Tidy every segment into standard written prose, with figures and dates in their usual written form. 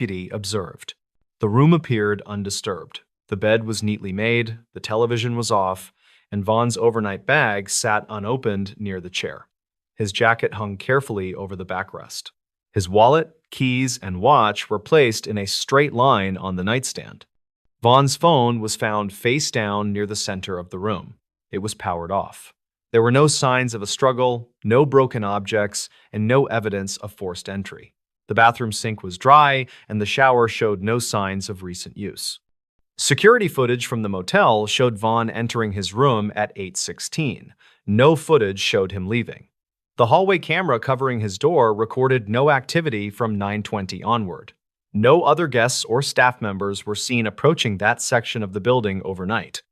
deputy observed. The room appeared undisturbed. The bed was neatly made, the television was off, and Vaughn's overnight bag sat unopened near the chair. His jacket hung carefully over the backrest. His wallet, keys, and watch were placed in a straight line on the nightstand. Vaughn's phone was found face down near the center of the room. It was powered off. There were no signs of a struggle, no broken objects, and no evidence of forced entry. The bathroom sink was dry, and the shower showed no signs of recent use. Security footage from the motel showed Vaughn entering his room at 8:16. No footage showed him leaving. The hallway camera covering his door recorded no activity from 9:20 onward. No other guests or staff members were seen approaching that section of the building overnight.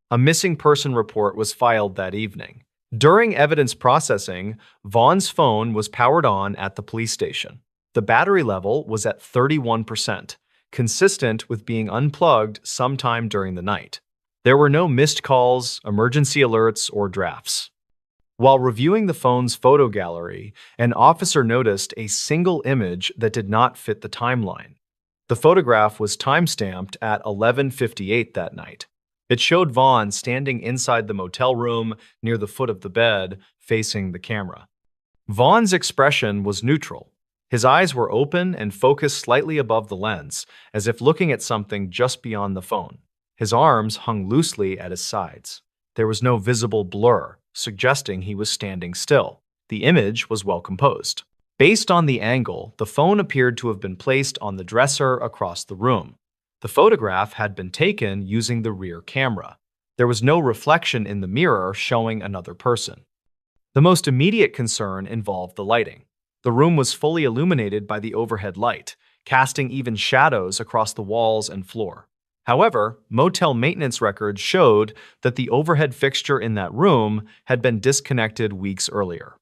A missing person report was filed that evening. During evidence processing, Vaughn's phone was powered on at the police station. The battery level was at 31%, consistent with being unplugged sometime during the night. There were no missed calls, emergency alerts, or drafts. While reviewing the phone's photo gallery, an officer noticed a single image that did not fit the timeline. The photograph was timestamped at 11:58 that night. It showed Vaughn standing inside the motel room near the foot of the bed, facing the camera. Vaughn's expression was neutral. His eyes were open and focused slightly above the lens, as if looking at something just beyond the phone. His arms hung loosely at his sides. There was no visible blur, suggesting he was standing still. The image was well composed. Based on the angle, the phone appeared to have been placed on the dresser across the room. The photograph had been taken using the rear camera. There was no reflection in the mirror showing another person. The most immediate concern involved the lighting. The room was fully illuminated by the overhead light, casting even shadows across the walls and floor. However, motel maintenance records showed that the overhead fixture in that room had been disconnected weeks earlier.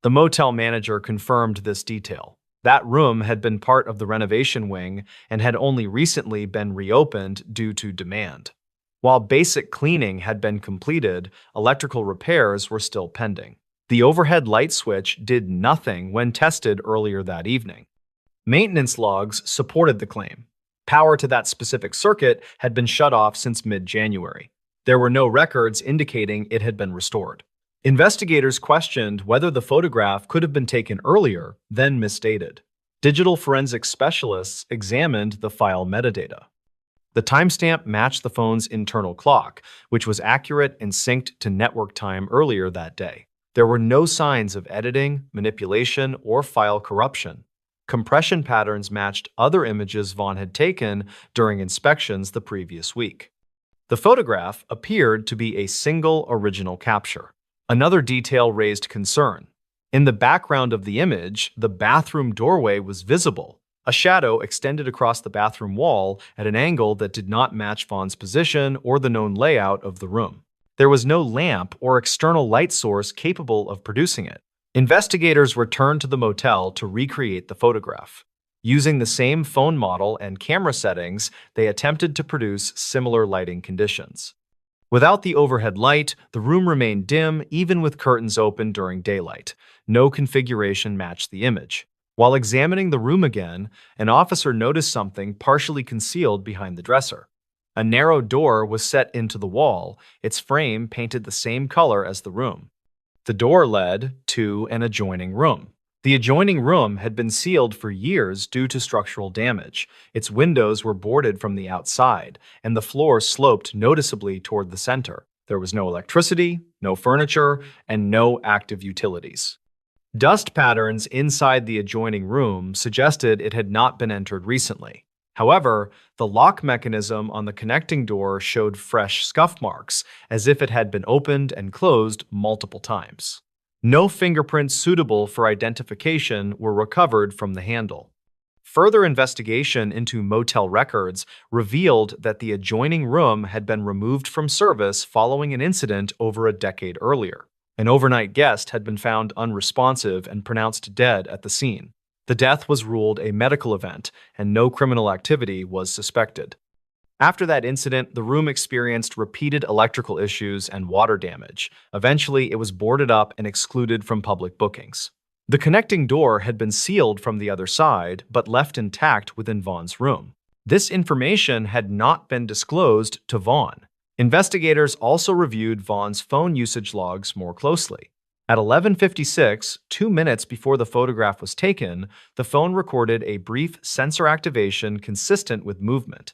The motel manager confirmed this detail. That room had been part of the renovation wing and had only recently been reopened due to demand. While basic cleaning had been completed, electrical repairs were still pending. The overhead light switch did nothing when tested earlier that evening. Maintenance logs supported the claim. Power to that specific circuit had been shut off since mid-January. There were no records indicating it had been restored. Investigators questioned whether the photograph could have been taken earlier, then misdated. Digital forensics specialists examined the file metadata. The timestamp matched the phone's internal clock, which was accurate and synced to network time earlier that day. There were no signs of editing, manipulation, or file corruption. Compression patterns matched other images Vaughn had taken during inspections the previous week. The photograph appeared to be a single original capture. Another detail raised concern. In the background of the image, the bathroom doorway was visible. A shadow extended across the bathroom wall at an angle that did not match Vaughn's position or the known layout of the room. There was no lamp or external light source capable of producing it. Investigators returned to the motel to recreate the photograph. Using the same phone model and camera settings, they attempted to produce similar lighting conditions. Without the overhead light, the room remained dim even with curtains open during daylight. No configuration matched the image. While examining the room again, an officer noticed something partially concealed behind the dresser. A narrow door was set into the wall, its frame painted the same color as the room. The door led to an adjoining room. The adjoining room had been sealed for years due to structural damage. Its windows were boarded from the outside, and the floor sloped noticeably toward the center. There was no electricity, no furniture, and no active utilities. Dust patterns inside the adjoining room suggested it had not been entered recently. However, the lock mechanism on the connecting door showed fresh scuff marks, as if it had been opened and closed multiple times. No fingerprints suitable for identification were recovered from the handle. Further investigation into motel records revealed that the adjoining room had been removed from service following an incident over a decade earlier. An overnight guest had been found unresponsive and pronounced dead at the scene. The death was ruled a medical event, and no criminal activity was suspected. After that incident, the room experienced repeated electrical issues and water damage. Eventually, it was boarded up and excluded from public bookings. The connecting door had been sealed from the other side, but left intact within Vaughn's room. This information had not been disclosed to Vaughn. Investigators also reviewed Vaughn's phone usage logs more closely. At 11:56, 2 minutes before the photograph was taken, the phone recorded a brief sensor activation consistent with movement.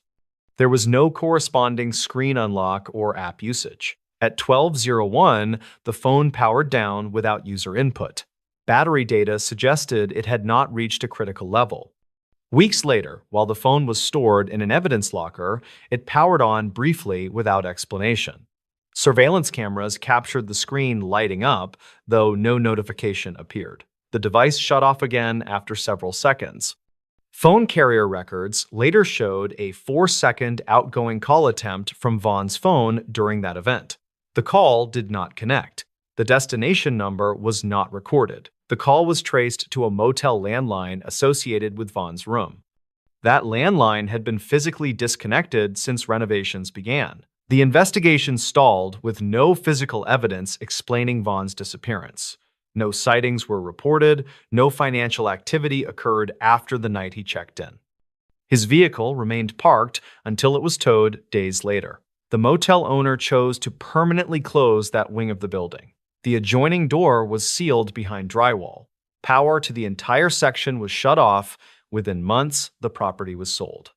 There was no corresponding screen unlock or app usage. At 12:01, the phone powered down without user input. Battery data suggested it had not reached a critical level. Weeks later, while the phone was stored in an evidence locker, it powered on briefly without explanation. Surveillance cameras captured the screen lighting up, though no notification appeared. The device shut off again after several seconds. Phone carrier records later showed a 4-second outgoing call attempt from Vaughn's phone during that event. The call did not connect. The destination number was not recorded. The call was traced to a motel landline associated with Vaughn's room. That landline had been physically disconnected since renovations began. The investigation stalled with no physical evidence explaining Vaughn's disappearance. No sightings were reported, no financial activity occurred after the night he checked in. His vehicle remained parked until it was towed days later. The motel owner chose to permanently close that wing of the building. The adjoining door was sealed behind drywall. Power to the entire section was shut off. Within months, the property was sold.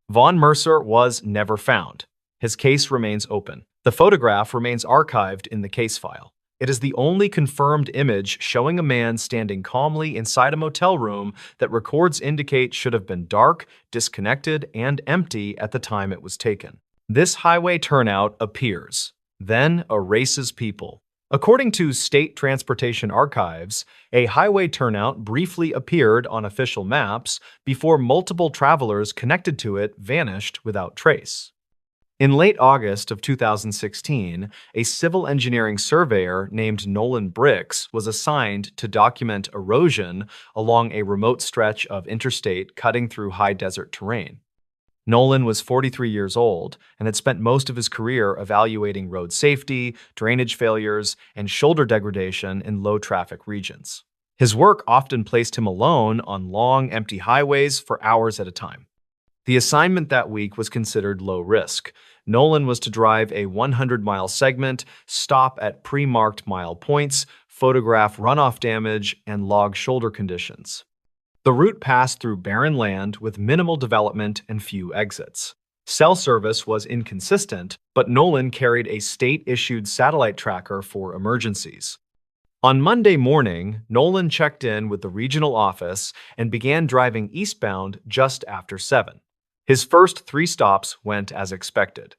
Vaughn Mercer was never found. His case remains open. The photograph remains archived in the case file. It is the only confirmed image showing a man standing calmly inside a motel room that records indicate should have been dark, disconnected, and empty at the time it was taken. This highway turnout appears, then erases people. According to State Transportation Archives, a highway turnout briefly appeared on official maps before multiple travelers connected to it vanished without trace. In late August of 2016, a civil engineering surveyor named Nolan Bricks was assigned to document erosion along a remote stretch of interstate cutting through high desert terrain. Nolan was 43 years old and had spent most of his career evaluating road safety, drainage failures, and shoulder degradation in low-traffic regions. His work often placed him alone on long, empty highways for hours at a time. The assignment that week was considered low risk. Nolan was to drive a 100-mile segment, stop at pre-marked mile points, photograph runoff damage, and log shoulder conditions. The route passed through barren land with minimal development and few exits. Cell service was inconsistent, but Nolan carried a state-issued satellite tracker for emergencies. On Monday morning, Nolan checked in with the regional office and began driving eastbound just after 7. His first 3 stops went as expected.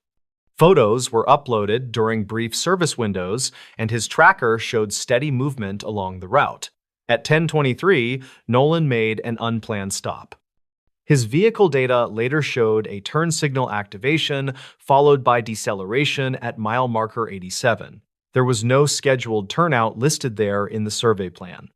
Photos were uploaded during brief service windows, and his tracker showed steady movement along the route. At 10:23, Nolan made an unplanned stop. His vehicle data later showed a turn signal activation followed by deceleration at mile marker 87. There was no scheduled turnout listed there in the survey plan.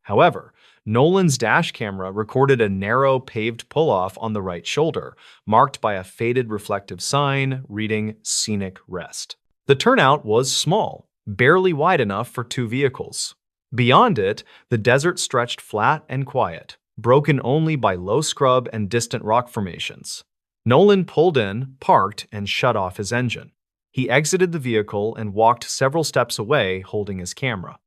However, Nolan's dash camera recorded a narrow paved pull-off on the right shoulder, marked by a faded reflective sign reading Scenic Rest. The turnout was small, barely wide enough for 2 vehicles. Beyond it, the desert stretched flat and quiet, broken only by low scrub and distant rock formations. Nolan pulled in, parked, and shut off his engine. He exited the vehicle and walked several steps away, holding his camera.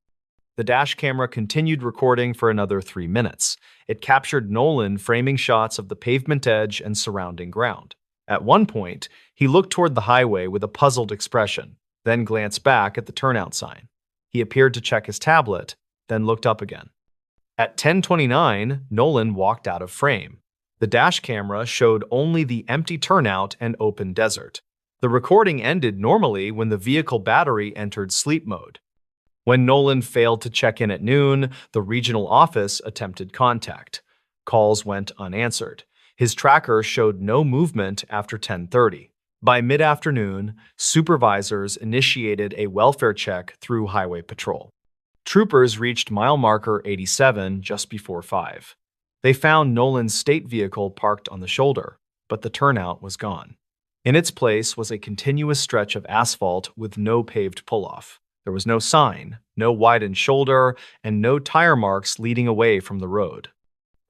The dash camera continued recording for another 3 minutes. It captured Nolan framing shots of the pavement edge and surrounding ground. At one point, he looked toward the highway with a puzzled expression, then glanced back at the turnout sign. He appeared to check his tablet, then looked up again. At 10:29, Nolan walked out of frame. The dash camera showed only the empty turnout and open desert. The recording ended normally when the vehicle battery entered sleep mode. When Nolan failed to check in at noon, the regional office attempted contact. Calls went unanswered. His tracker showed no movement after 10:30. By mid-afternoon, supervisors initiated a welfare check through Highway Patrol. Troopers reached mile marker 87 just before 5. They found Nolan's state vehicle parked on the shoulder, but the turnout was gone. In its place was a continuous stretch of asphalt with no paved pull-off. There was no sign, no widened shoulder, and no tire marks leading away from the road.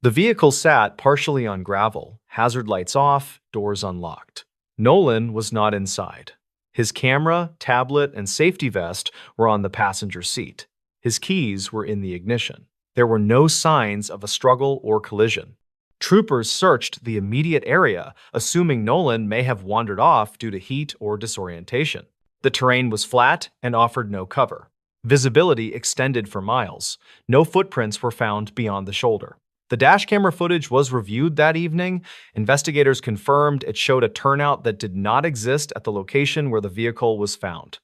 The vehicle sat partially on gravel, hazard lights off, doors unlocked. Nolan was not inside. His camera, tablet, and safety vest were on the passenger seat. His keys were in the ignition. There were no signs of a struggle or collision. Troopers searched the immediate area, assuming Nolan may have wandered off due to heat or disorientation. The terrain was flat and offered no cover. Visibility extended for miles. No footprints were found beyond the shoulder. The dash camera footage was reviewed that evening. Investigators confirmed it showed a turnout that did not exist at the location where the vehicle was found.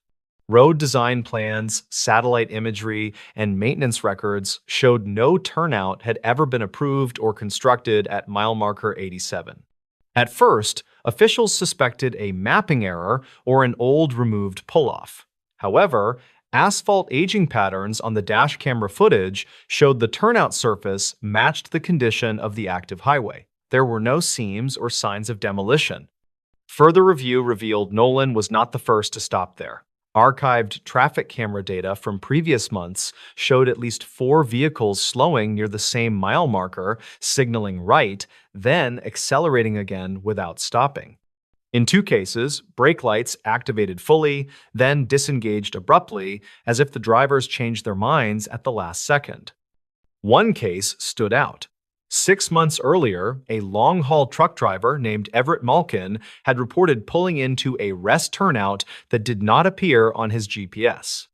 Road design plans, satellite imagery, and maintenance records showed no turnout had ever been approved or constructed at mile marker 87. At first, officials suspected a mapping error or an old removed pull-off. However, asphalt aging patterns on the dash camera footage showed the turnout surface matched the condition of the active highway. There were no seams or signs of demolition. Further review revealed Nolan was not the first to stop there. Archived traffic camera data from previous months showed at least 4 vehicles slowing near the same mile marker, signaling right, then accelerating again without stopping. In 2 cases, brake lights activated fully, then disengaged abruptly, as if the drivers changed their minds at the last second. One case stood out. 6 months earlier, a long-haul truck driver named Mrballen had reported pulling into a rest turnout that did not appear on his GPS.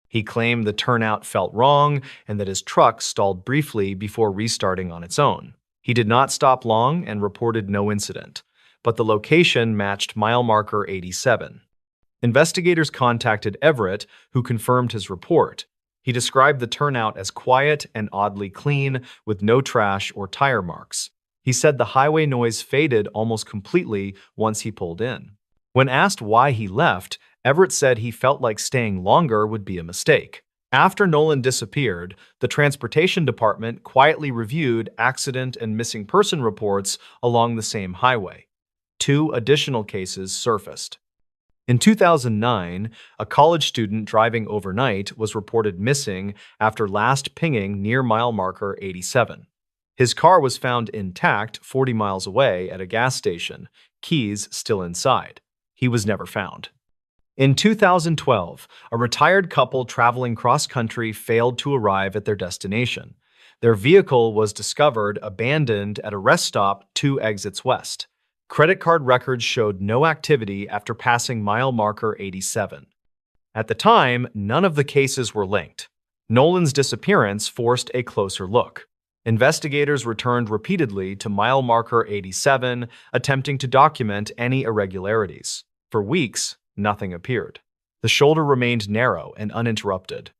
He claimed the turnout felt wrong and that his truck stalled briefly before restarting on its own. He did not stop long and reported no incident, but the location matched mile marker 87. Investigators contacted Everett, who confirmed his report. He described the turnout as quiet and oddly clean, with no trash or tire marks. He said the highway noise faded almost completely once he pulled in. When asked why he left, Everett said he felt like staying longer would be a mistake. After Nolan disappeared, the transportation department quietly reviewed accident and missing person reports along the same highway. 2 additional cases surfaced. In 2009, a college student driving overnight was reported missing after last pinging near mile marker 87. His car was found intact 40 miles away at a gas station, keys still inside. He was never found. In 2012, a retired couple traveling cross-country failed to arrive at their destination. Their vehicle was discovered abandoned at a rest stop 2 exits west. Credit card records showed no activity after passing mile marker 87. At the time, none of the cases were linked. Nolan's disappearance forced a closer look. Investigators returned repeatedly to mile marker 87, attempting to document any irregularities. For weeks, nothing appeared. The shoulder remained narrow and uninterrupted.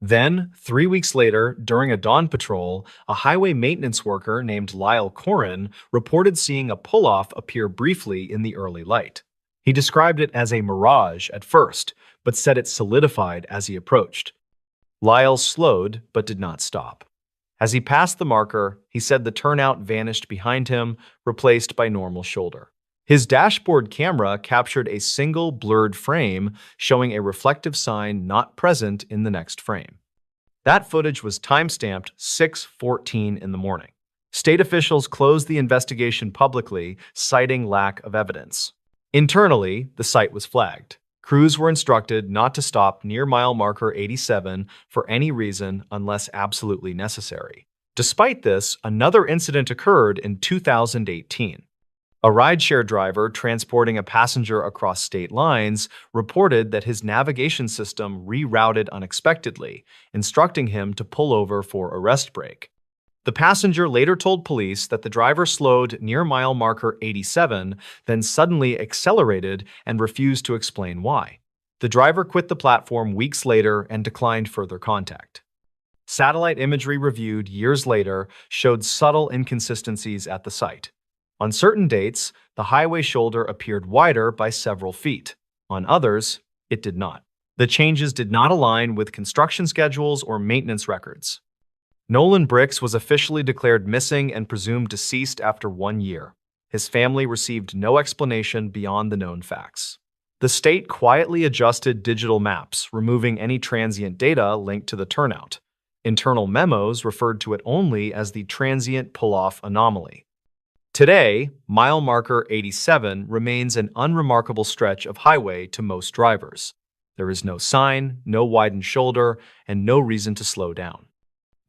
Then, 3 weeks later, during a dawn patrol, a highway maintenance worker named Lyle Corrin reported seeing a pull-off appear briefly in the early light. He described it as a mirage at first, but said it solidified as he approached. Lyle slowed, but did not stop. As he passed the marker, he said the turnout vanished behind him, replaced by normal shoulder. His dashboard camera captured a single blurred frame showing a reflective sign not present in the next frame. That footage was timestamped 6:14 in the morning. State officials closed the investigation publicly, citing lack of evidence. Internally, the site was flagged. Crews were instructed not to stop near mile marker 87 for any reason unless absolutely necessary. Despite this, another incident occurred in 2018. A rideshare driver transporting a passenger across state lines reported that his navigation system rerouted unexpectedly, instructing him to pull over for a rest break. The passenger later told police that the driver slowed near mile marker 87, then suddenly accelerated and refused to explain why. The driver quit the platform weeks later and declined further contact. Satellite imagery reviewed years later showed subtle inconsistencies at the site. On certain dates, the highway shoulder appeared wider by several feet. On others, it did not. The changes did not align with construction schedules or maintenance records. Nolan Bricks was officially declared missing and presumed deceased after 1 year. His family received no explanation beyond the known facts. The state quietly adjusted digital maps, removing any transient data linked to the turnout. Internal memos referred to it only as the transient pull-off anomaly. Today, mile marker 87 remains an unremarkable stretch of highway to most drivers. There is no sign, no widened shoulder, and no reason to slow down.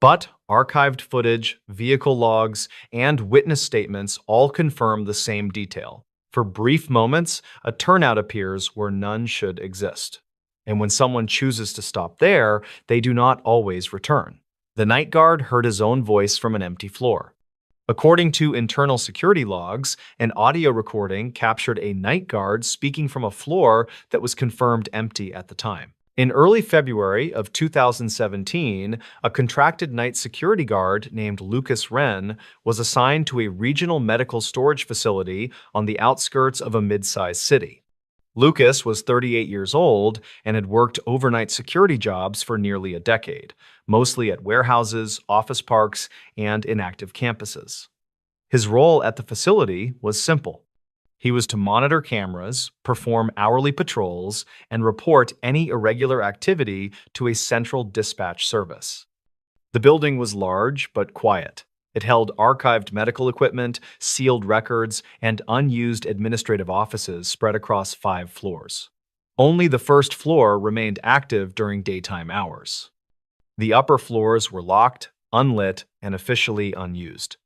But archived footage, vehicle logs, and witness statements all confirm the same detail. For brief moments, a turnout appears where none should exist. And when someone chooses to stop there, they do not always return. The night guard heard his own voice from an empty floor. According to internal security logs, an audio recording captured a night guard speaking from a floor that was confirmed empty at the time. In early February of 2017, a contracted night security guard named Lucas Wren was assigned to a regional medical storage facility on the outskirts of a mid-sized city. Lucas was 38 years old and had worked overnight security jobs for nearly a decade, mostly at warehouses, office parks, and inactive campuses. His role at the facility was simple. He was to monitor cameras, perform hourly patrols, and report any irregular activity to a central dispatch service. The building was large but quiet. It held archived medical equipment, sealed records, and unused administrative offices spread across 5 floors. Only the first floor remained active during daytime hours. The upper floors were locked, unlit, and officially unused.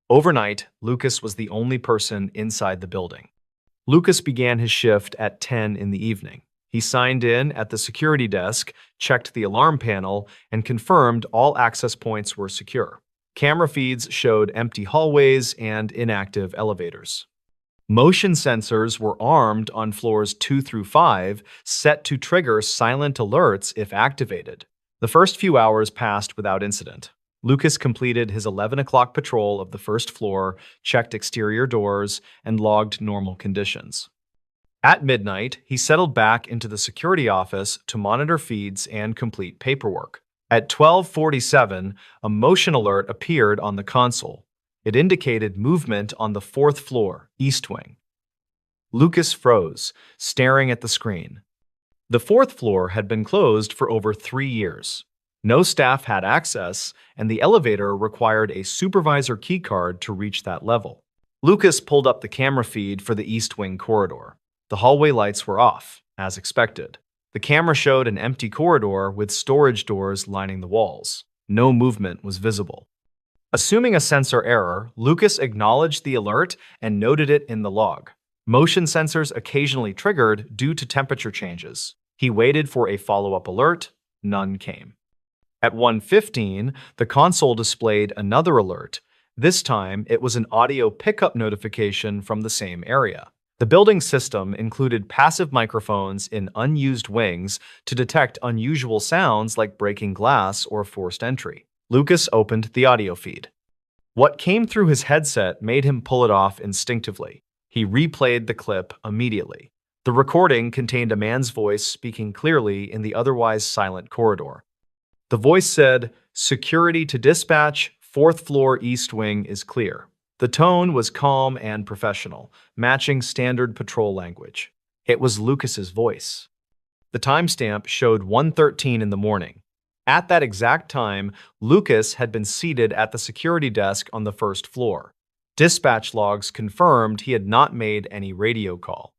Overnight, Lucas was the only person inside the building. Lucas began his shift at 10 in the evening. He signed in at the security desk, checked the alarm panel, and confirmed all access points were secure. Camera feeds showed empty hallways and inactive elevators. Motion sensors were armed on floors 2 through 5, set to trigger silent alerts if activated. The first few hours passed without incident. Lucas completed his 11 o'clock patrol of the first floor, checked exterior doors, and logged normal conditions. At midnight, he settled back into the security office to monitor feeds and complete paperwork. At 12:47, a motion alert appeared on the console. It indicated movement on the 4th floor, east wing. Lucas froze, staring at the screen. The 4th floor had been closed for over 3 years. No staff had access, and the elevator required a supervisor keycard to reach that level. Lucas pulled up the camera feed for the east wing corridor. The hallway lights were off, as expected. The camera showed an empty corridor with storage doors lining the walls. No movement was visible. Assuming a sensor error, Lucas acknowledged the alert and noted it in the log. Motion sensors occasionally triggered due to temperature changes. He waited for a follow-up alert. None came. At 1:15, the console displayed another alert. This time, it was an audio pickup notification from the same area. The building system included passive microphones in unused wings to detect unusual sounds like breaking glass or forced entry. Lucas opened the audio feed. What came through his headset made him pull it off instinctively. He replayed the clip immediately. The recording contained a man's voice speaking clearly in the otherwise silent corridor. The voice said, "Security to dispatch, 4th floor east wing is clear." The tone was calm and professional, matching standard patrol language. It was Lucas's voice. The timestamp showed 1:13 in the morning. At that exact time, Lucas had been seated at the security desk on the 1st floor. Dispatch logs confirmed he had not made any radio call.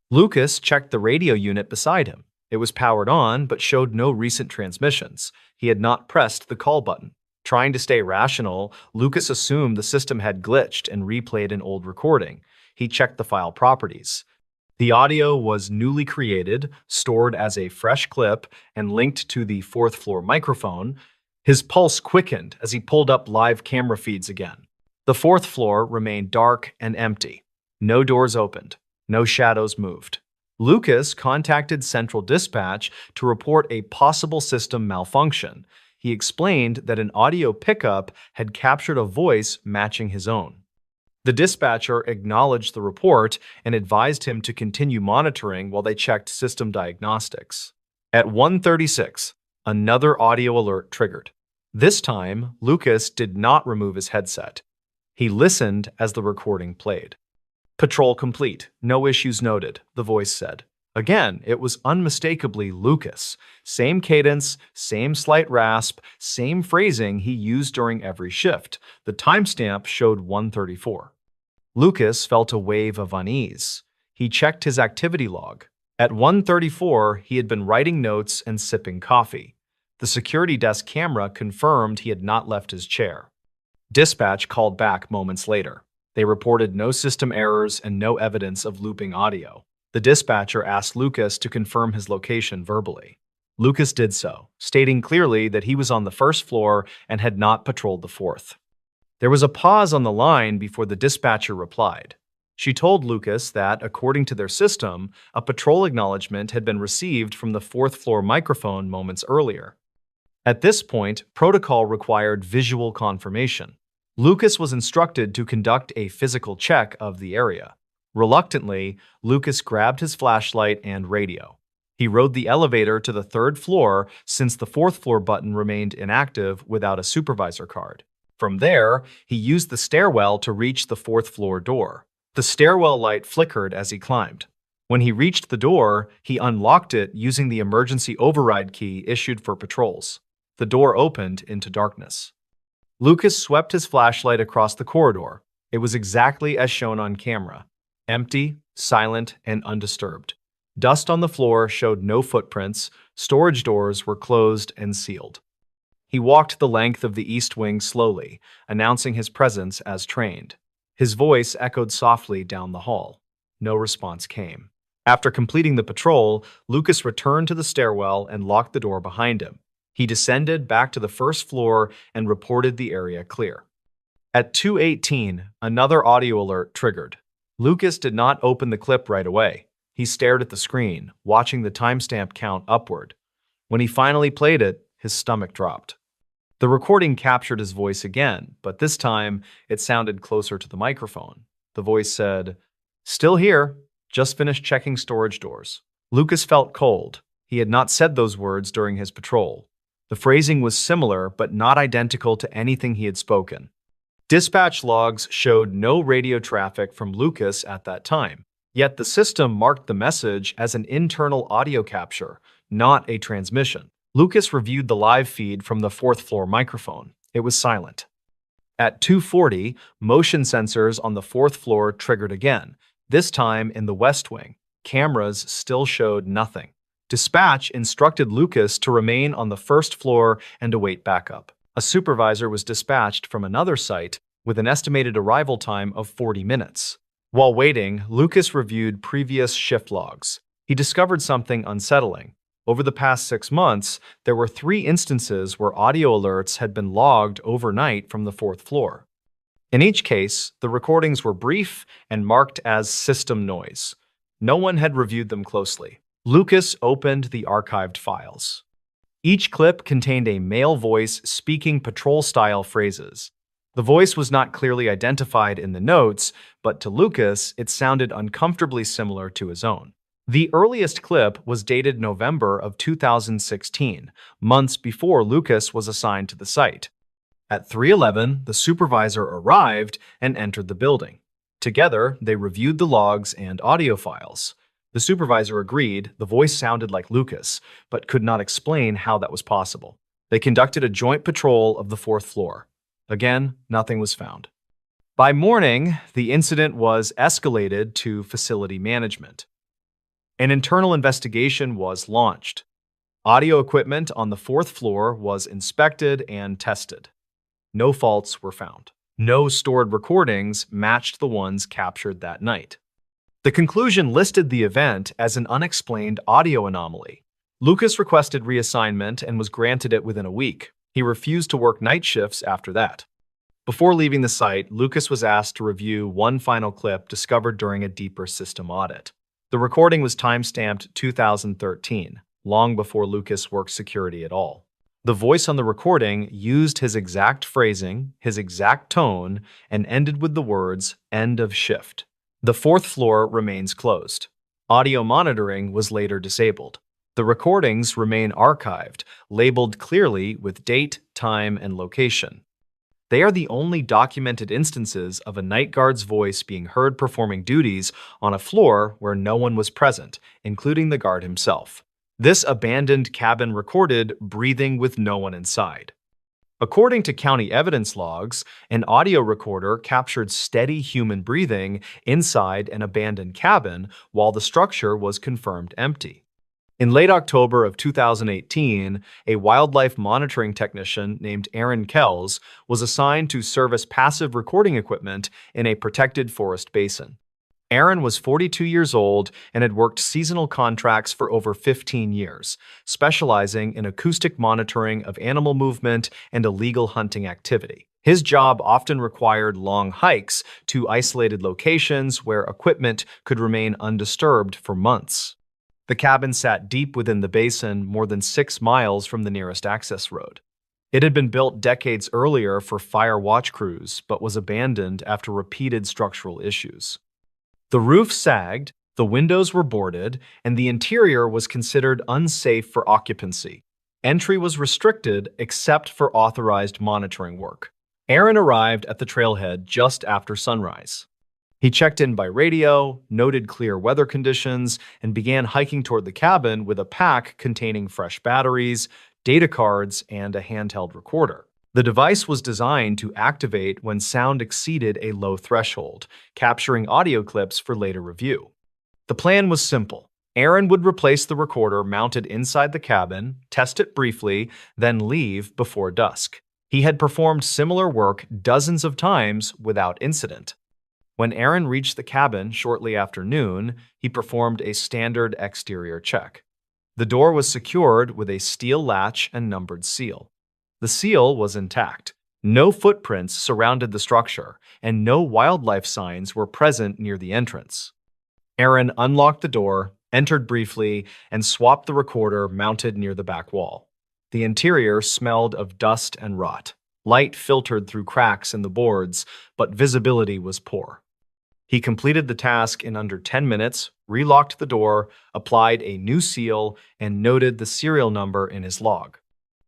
Lucas checked the radio unit beside him. It was powered on, but showed no recent transmissions. He had not pressed the call button. Trying to stay rational, Lucas assumed the system had glitched and replayed an old recording. He checked the file properties. The audio was newly created, stored as a fresh clip, and linked to the 4th floor microphone. His pulse quickened as he pulled up live camera feeds again. The 4th floor remained dark and empty. No doors opened. No shadows moved. Lucas contacted Central Dispatch to report a possible system malfunction. He explained that an audio pickup had captured a voice matching his own. The dispatcher acknowledged the report and advised him to continue monitoring while they checked system diagnostics. At 1:36, another audio alert triggered. This time, Lucas did not remove his headset. He listened as the recording played. "Patrol complete. No issues noted," the voice said. Again, it was unmistakably Lucas. Same cadence, same slight rasp, same phrasing he used during every shift. The timestamp showed 1:34. Lucas felt a wave of unease. He checked his activity log. At 1:34, he had been writing notes and sipping coffee. The security desk camera confirmed he had not left his chair. Dispatch called back moments later. They reported no system errors and no evidence of looping audio. The dispatcher asked Lucas to confirm his location verbally. Lucas did so, stating clearly that he was on the first floor and had not patrolled the fourth. There was a pause on the line before the dispatcher replied. She told Lucas that, according to their system, a patrol acknowledgement had been received from the fourth floor microphone moments earlier. At this point, protocol required visual confirmation. Lucas was instructed to conduct a physical check of the area. Reluctantly, Lucas grabbed his flashlight and radio. He rode the elevator to the third floor since the fourth floor button remained inactive without a supervisor card. From there, he used the stairwell to reach the fourth floor door. The stairwell light flickered as he climbed. When he reached the door, he unlocked it using the emergency override key issued for patrols. The door opened into darkness. Lucas swept his flashlight across the corridor. It was exactly as shown on camera. Empty, silent, and undisturbed. Dust on the floor showed no footprints. Storage doors were closed and sealed. He walked the length of the east wing slowly, announcing his presence as trained. His voice echoed softly down the hall. No response came. After completing the patrol, Lucas returned to the stairwell and locked the door behind him. He descended back to the first floor and reported the area clear. At 2:18, another audio alert triggered. Lucas did not open the clip right away. He stared at the screen, watching the timestamp count upward. When he finally played it, his stomach dropped. The recording captured his voice again, but this time it sounded closer to the microphone. The voice said, "Still here, just finished checking storage doors." Lucas felt cold. He had not said those words during his patrol. The phrasing was similar, but not identical to anything he had spoken. Dispatch logs showed no radio traffic from Lucas at that time, yet the system marked the message as an internal audio capture, not a transmission. Lucas reviewed the live feed from the fourth floor microphone. It was silent. At 2:40, motion sensors on the fourth floor triggered again, this time in the west wing. Cameras still showed nothing. Dispatch instructed Lucas to remain on the first floor and await backup. A supervisor was dispatched from another site with an estimated arrival time of 40 minutes. While waiting, Lucas reviewed previous shift logs. He discovered something unsettling. Over the past 6 months, there were 3 instances where audio alerts had been logged overnight from the fourth floor. In each case, the recordings were brief and marked as system noise. No one had reviewed them closely. Lucas opened the archived files. Each clip contained a male voice speaking patrol-style phrases. The voice was not clearly identified in the notes, but to Lucas, it sounded uncomfortably similar to his own. The earliest clip was dated November of 2016, months before Lucas was assigned to the site. At 3:11, the supervisor arrived and entered the building. Together, they reviewed the logs and audio files. The supervisor agreed the voice sounded like Lucas, but could not explain how that was possible. They conducted a joint patrol of the fourth floor. Again, nothing was found. By morning, the incident was escalated to facility management. An internal investigation was launched. Audio equipment on the fourth floor was inspected and tested. No faults were found. No stored recordings matched the ones captured that night. The conclusion listed the event as an unexplained audio anomaly. Lucas requested reassignment and was granted it within a week. He refused to work night shifts after that. Before leaving the site, Lucas was asked to review one final clip discovered during a deeper system audit. The recording was timestamped 2013, long before Lucas worked security at all. The voice on the recording used his exact phrasing, his exact tone, and ended with the words, "End of shift." The fourth floor remains closed. Audio monitoring was later disabled. The recordings remain archived, labeled clearly with date, time, and location. They are the only documented instances of a night guard's voice being heard performing duties on a floor where no one was present, including the guard himself. This abandoned cabin recorded breathing with no one inside. According to county evidence logs, an audio recorder captured steady human breathing inside an abandoned cabin while the structure was confirmed empty. In late October of 2018, a wildlife monitoring technician named Aaron Kells was assigned to service passive recording equipment in a protected forest basin. Aaron was 42 years old and had worked seasonal contracts for over 15 years, specializing in acoustic monitoring of animal movement and illegal hunting activity. His job often required long hikes to isolated locations where equipment could remain undisturbed for months. The cabin sat deep within the basin, more than 6 miles from the nearest access road. It had been built decades earlier for fire watch crews, but was abandoned after repeated structural issues. The roof sagged, the windows were boarded, and the interior was considered unsafe for occupancy. Entry was restricted except for authorized monitoring work. Aaron arrived at the trailhead just after sunrise. He checked in by radio, noted clear weather conditions, and began hiking toward the cabin with a pack containing fresh batteries, data cards, and a handheld recorder. The device was designed to activate when sound exceeded a low threshold, capturing audio clips for later review. The plan was simple. Aaron would replace the recorder mounted inside the cabin, test it briefly, then leave before dusk. He had performed similar work dozens of times without incident. When Aaron reached the cabin shortly after noon, he performed a standard exterior check. The door was secured with a steel latch and numbered seal. The seal was intact. No footprints surrounded the structure, and no wildlife signs were present near the entrance. Aaron unlocked the door, entered briefly, and swapped the recorder mounted near the back wall. The interior smelled of dust and rot. Light filtered through cracks in the boards, but visibility was poor. He completed the task in under 10 minutes, relocked the door, applied a new seal, and noted the serial number in his log.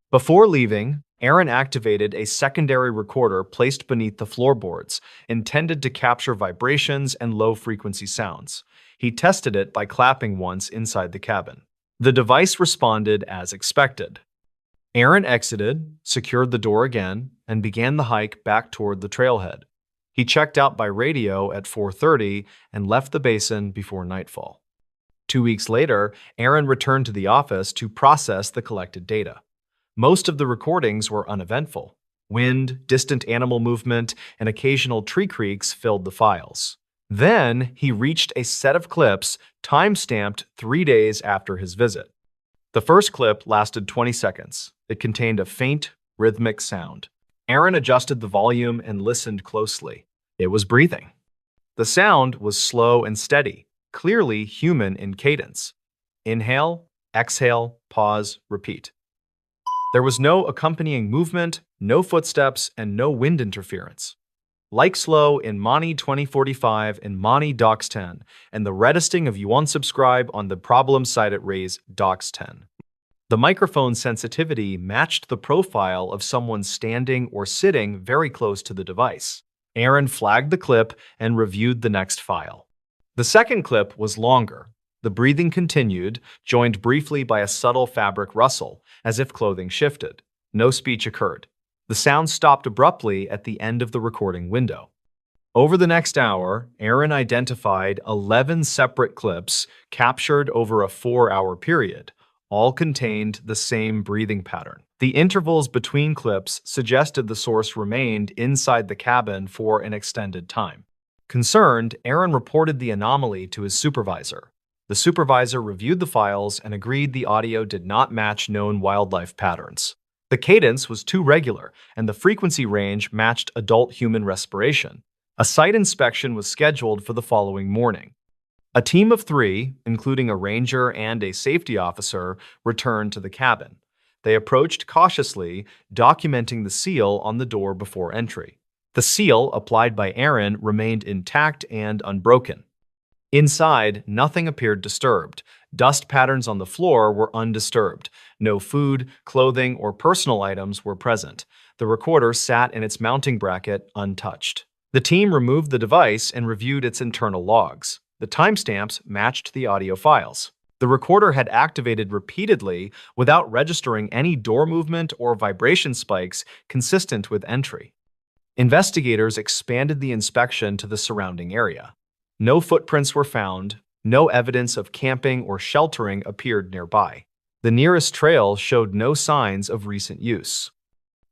Before leaving, Aaron activated a secondary recorder placed beneath the floorboards, intended to capture vibrations and low-frequency sounds. He tested it by clapping once inside the cabin. The device responded as expected. Aaron exited, secured the door again, and began the hike back toward the trailhead. He checked out by radio at 4:30 and left the basin before nightfall. 2 weeks later, Aaron returned to the office to process the collected data. Most of the recordings were uneventful. Wind, distant animal movement, and occasional tree creaks filled the files. Then he reached a set of clips time-stamped 3 days after his visit. The first clip lasted 20 seconds. It contained a faint, rhythmic sound. Aaron adjusted the volume and listened closely. It was breathing. The sound was slow and steady, clearly human in cadence. Inhale, exhale, pause, repeat. There was no accompanying movement, no footsteps, and no wind interference. Like slow in Mani 2045 and Mani Docs 10, and the redisting of you unsubscribe on the problem site at Raise Docs 10. The microphone sensitivity matched the profile of someone standing or sitting very close to the device. Aaron flagged the clip and reviewed the next file. The second clip was longer. The breathing continued, joined briefly by a subtle fabric rustle, as if clothing shifted. No speech occurred. The sound stopped abruptly at the end of the recording window. Over the next hour, Aaron identified 11 separate clips captured over a 4-hour period. All contained the same breathing pattern. The intervals between clips suggested the source remained inside the cabin for an extended time. Concerned, Aaron reported the anomaly to his supervisor. The supervisor reviewed the files and agreed the audio did not match known wildlife patterns. The cadence was too regular, and the frequency range matched adult human respiration. A site inspection was scheduled for the following morning. A team of 3, including a ranger and a safety officer, returned to the cabin. They approached cautiously, documenting the seal on the door before entry. The seal, applied by Aaron, remained intact and unbroken. Inside, nothing appeared disturbed. Dust patterns on the floor were undisturbed. No food, clothing, or personal items were present. The recorder sat in its mounting bracket untouched. The team removed the device and reviewed its internal logs. The timestamps matched the audio files. The recorder had activated repeatedly without registering any door movement or vibration spikes consistent with entry. Investigators expanded the inspection to the surrounding area. No footprints were found, no evidence of camping or sheltering appeared nearby. The nearest trail showed no signs of recent use.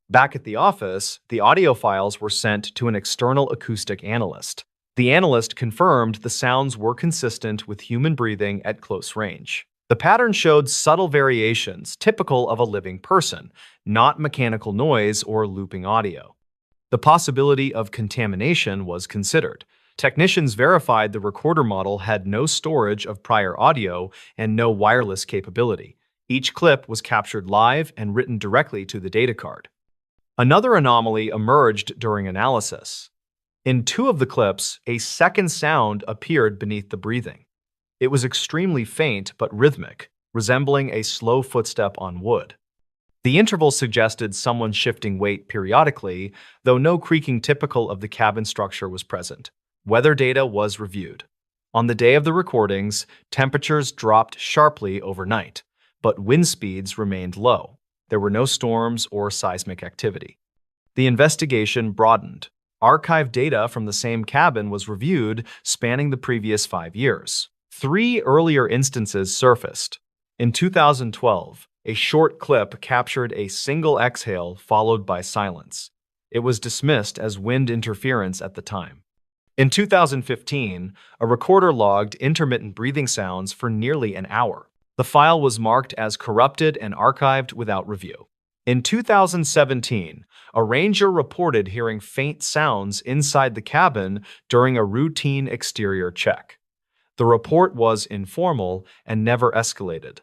Back at the office, the audio files were sent to an external acoustic analyst. The analyst confirmed the sounds were consistent with human breathing at close range. The pattern showed subtle variations typical of a living person, not mechanical noise or looping audio. The possibility of contamination was considered. Technicians verified the recorder model had no storage of prior audio and no wireless capability. Each clip was captured live and written directly to the data card. Another anomaly emerged during analysis. In two of the clips, a second sound appeared beneath the breathing. It was extremely faint but rhythmic, resembling a slow footstep on wood. The interval suggested someone shifting weight periodically, though no creaking typical of the cabin structure was present. Weather data was reviewed. On the day of the recordings, temperatures dropped sharply overnight, but wind speeds remained low. There were no storms or seismic activity. The investigation broadened. Archived data from the same cabin was reviewed, spanning the previous 5 years. 3 earlier instances surfaced. In 2012, a short clip captured a single exhale followed by silence. It was dismissed as wind interference at the time. In 2015, a recorder logged intermittent breathing sounds for nearly an hour. The file was marked as corrupted and archived without review. In 2017, a ranger reported hearing faint sounds inside the cabin during a routine exterior check. The report was informal and never escalated.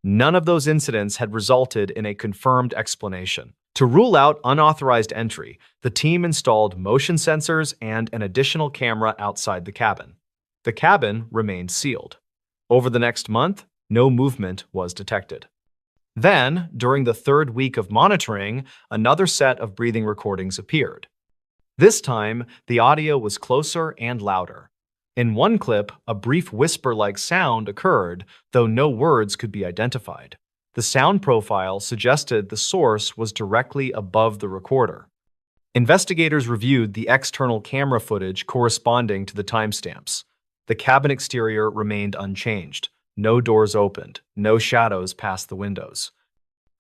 None of those incidents had resulted in a confirmed explanation. To rule out unauthorized entry, the team installed motion sensors and an additional camera outside the cabin. The cabin remained sealed. Over the next month, no movement was detected. Then, during the 3rd week of monitoring, another set of breathing recordings appeared. This time, the audio was closer and louder. In one clip, a brief whisper-like sound occurred, though no words could be identified. The sound profile suggested the source was directly above the recorder. Investigators reviewed the external camera footage corresponding to the timestamps. The cabin exterior remained unchanged. No doors opened, no shadows past the windows.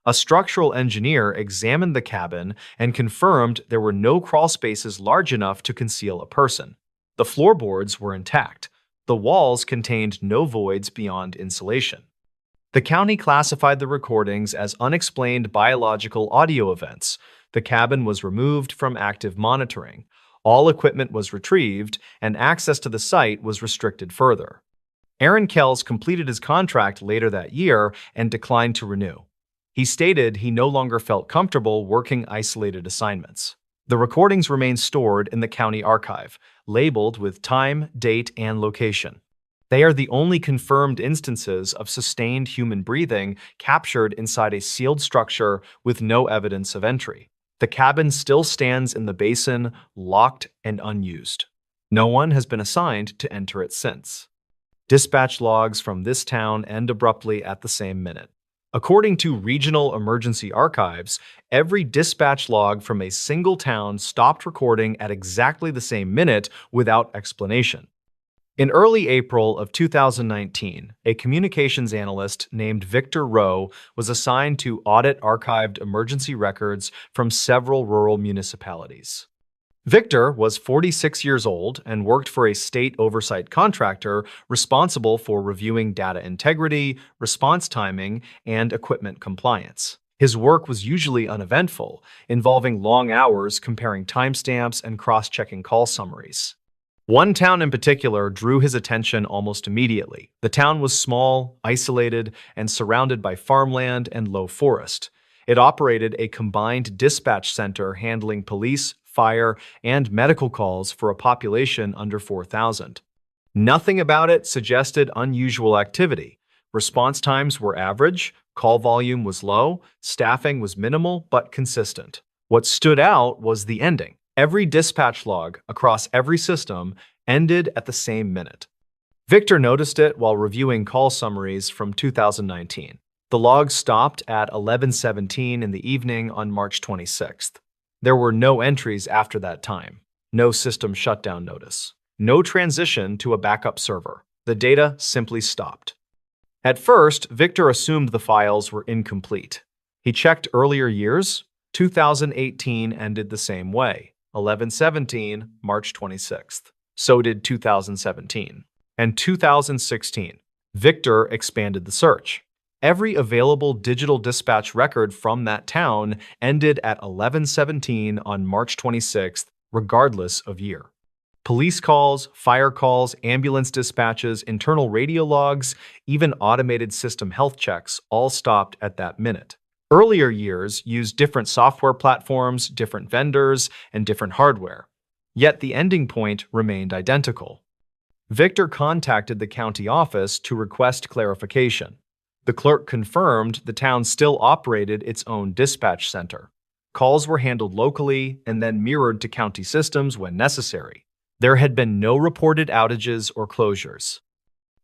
A structural engineer examined the cabin and confirmed there were no crawl spaces large enough to conceal a person. The floorboards were intact. The walls contained no voids beyond insulation. The county classified the recordings as unexplained biological audio events. The cabin was removed from active monitoring. All equipment was retrieved, and access to the site was restricted further. Aaron Kells completed his contract later that year and declined to renew. He stated he no longer felt comfortable working isolated assignments. The recordings remain stored in the county archive, labeled with time, date, and location. They are the only confirmed instances of sustained human breathing captured inside a sealed structure with no evidence of entry. The cabin still stands in the basin, locked and unused. No one has been assigned to enter it since. Dispatch logs from this town end abruptly at the same minute. According to regional emergency archives, every dispatch log from a single town stopped recording at exactly the same minute without explanation. In early April of 2019, a communications analyst named Victor Rowe was assigned to audit archived emergency records from several rural municipalities. Victor was 46 years old and worked for a state oversight contractor responsible for reviewing data integrity, response timing, and equipment compliance. His work was usually uneventful, involving long hours comparing timestamps and cross-checking call summaries. One town in particular drew his attention almost immediately. The town was small, isolated, and surrounded by farmland and low forest. It operated a combined dispatch center handling police, fire, and medical calls for a population under 4,000. Nothing about it suggested unusual activity. Response times were average, call volume was low, staffing was minimal but consistent. What stood out was the ending. Every dispatch log across every system ended at the same minute. Victor noticed it while reviewing call summaries from 2019. The log stopped at 11:17 in the evening on March 26th. There were no entries after that time, no system shutdown notice, no transition to a backup server. The data simply stopped. At first, Victor assumed the files were incomplete. He checked earlier years. 2018 ended the same way, 11/17, March 26th. So did 2017. And 2016. Victor expanded the search. Every available digital dispatch record from that town ended at 11:17 on March 26th, regardless of year. Police calls, fire calls, ambulance dispatches, internal radio logs, even automated system health checks all stopped at that minute. Earlier years used different software platforms, different vendors, and different hardware. Yet the ending point remained identical. Victor contacted the county office to request clarification. The clerk confirmed the town still operated its own dispatch center. Calls were handled locally and then mirrored to county systems when necessary. There had been no reported outages or closures.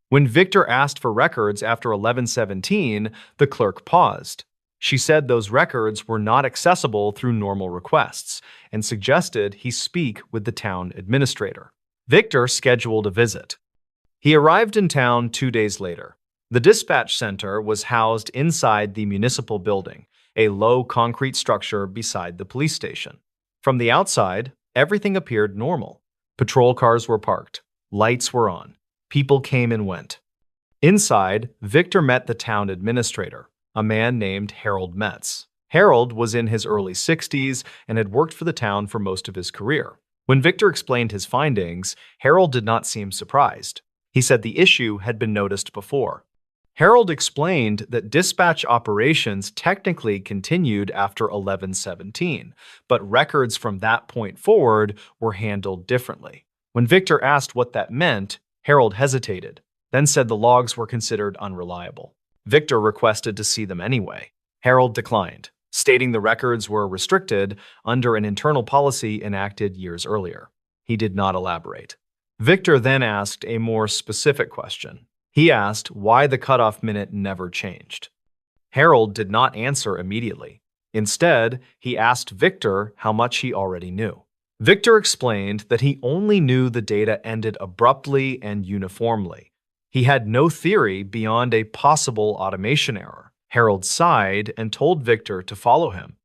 When Victor asked for records after 11:17, the clerk paused. She said those records were not accessible through normal requests and suggested he speak with the town administrator. Victor scheduled a visit. He arrived in town 2 days later. The dispatch center was housed inside the municipal building, a low concrete structure beside the police station. From the outside, everything appeared normal. Patrol cars were parked. Lights were on. People came and went. Inside, Victor met the town administrator, a man named Harold Metz. Harold was in his early 60s and had worked for the town for most of his career. When Victor explained his findings, Harold did not seem surprised. He said the issue had been noticed before. Harold explained that dispatch operations technically continued after 11:17, but records from that point forward were handled differently. When Victor asked what that meant, Harold hesitated, then said the logs were considered unreliable. Victor requested to see them anyway. Harold declined, stating the records were restricted under an internal policy enacted years earlier. He did not elaborate. Victor then asked a more specific question. He asked why the cutoff minute never changed. Harold did not answer immediately. Instead, he asked Victor how much he already knew. Victor explained that he only knew the data ended abruptly and uniformly. He had no theory beyond a possible automation error. Harold sighed and told Victor to follow him.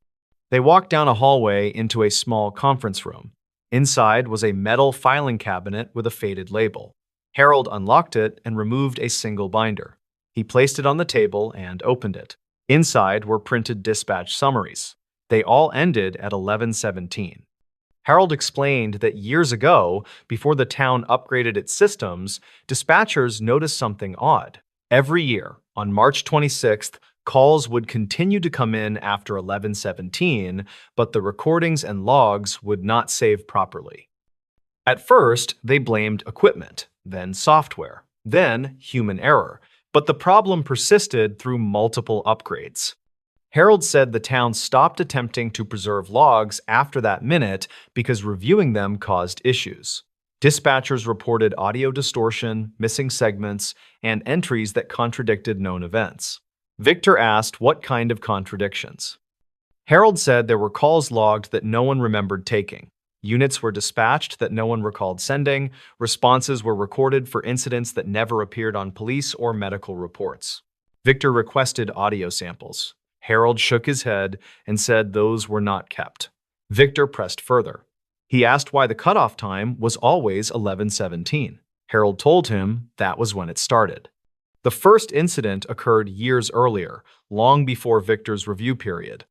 They walked down a hallway into a small conference room. Inside was a metal filing cabinet with a faded label. Harold unlocked it and removed a single binder. He placed it on the table and opened it. Inside were printed dispatch summaries. They all ended at 11:17. Harold explained that years ago, before the town upgraded its systems, dispatchers noticed something odd. Every year, on March 26th, calls would continue to come in after 11:17, but the recordings and logs would not save properly. At first, they blamed equipment, then software, then human error, but the problem persisted through multiple upgrades. Harold said the town stopped attempting to preserve logs after that minute because reviewing them caused issues. Dispatchers reported audio distortion, missing segments, and entries that contradicted known events. Victor asked what kind of contradictions. Harold said there were calls logged that no one remembered taking. Units were dispatched that no one recalled sending. Responses were recorded for incidents that never appeared on police or medical reports. Victor requested audio samples. Harold shook his head and said those were not kept. Victor pressed further. He asked why the cutoff time was always 11:17. Harold told him that was when it started. The first incident occurred years earlier, long before Victor's review period.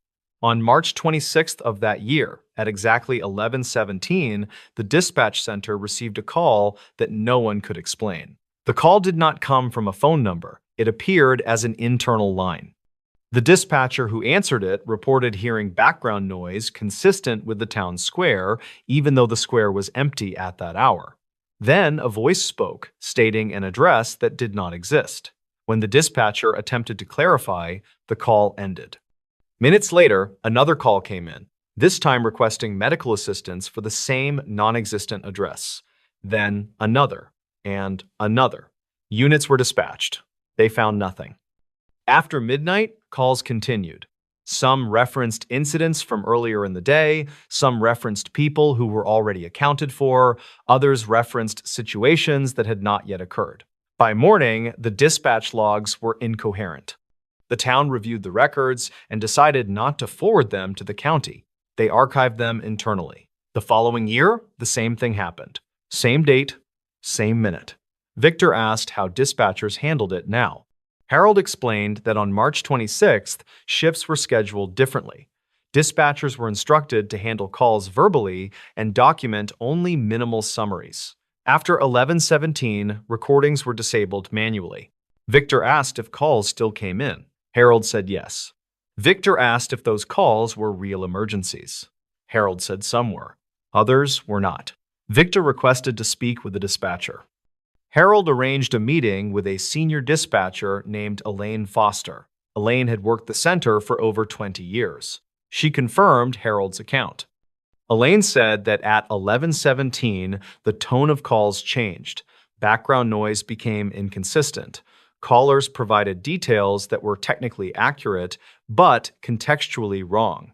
On March 26th of that year, at exactly 11:17, the dispatch center received a call that no one could explain. The call did not come from a phone number. It appeared as an internal line. The dispatcher who answered it reported hearing background noise consistent with the town square, even though the square was empty at that hour. Then a voice spoke, stating an address that did not exist. When the dispatcher attempted to clarify, the call ended. Minutes later, another call came in. this time requesting medical assistance for the same non-existent address. Then another, and another. Units were dispatched. They found nothing. After midnight, calls continued. Some referenced incidents from earlier in the day, some referenced people who were already accounted for, others referenced situations that had not yet occurred. By morning, the dispatch logs were incoherent. The town reviewed the records and decided not to forward them to the county. They archived them internally. The following year, the same thing happened. Same date, same minute. Victor asked how dispatchers handled it now. Harold explained that on March 26th, shifts were scheduled differently. Dispatchers were instructed to handle calls verbally and document only minimal summaries. After 11:17, recordings were disabled manually. Victor asked if calls still came in. Harold said yes. Victor asked if those calls were real emergencies. Harold said some were. Others were not. Victor requested to speak with the dispatcher. Harold arranged a meeting with a senior dispatcher named Elaine Foster. Elaine had worked the center for over 20 years. She confirmed Harold's account. Elaine said that at 11:17, the tone of calls changed. Background noise became inconsistent. Callers provided details that were technically accurate, but contextually wrong.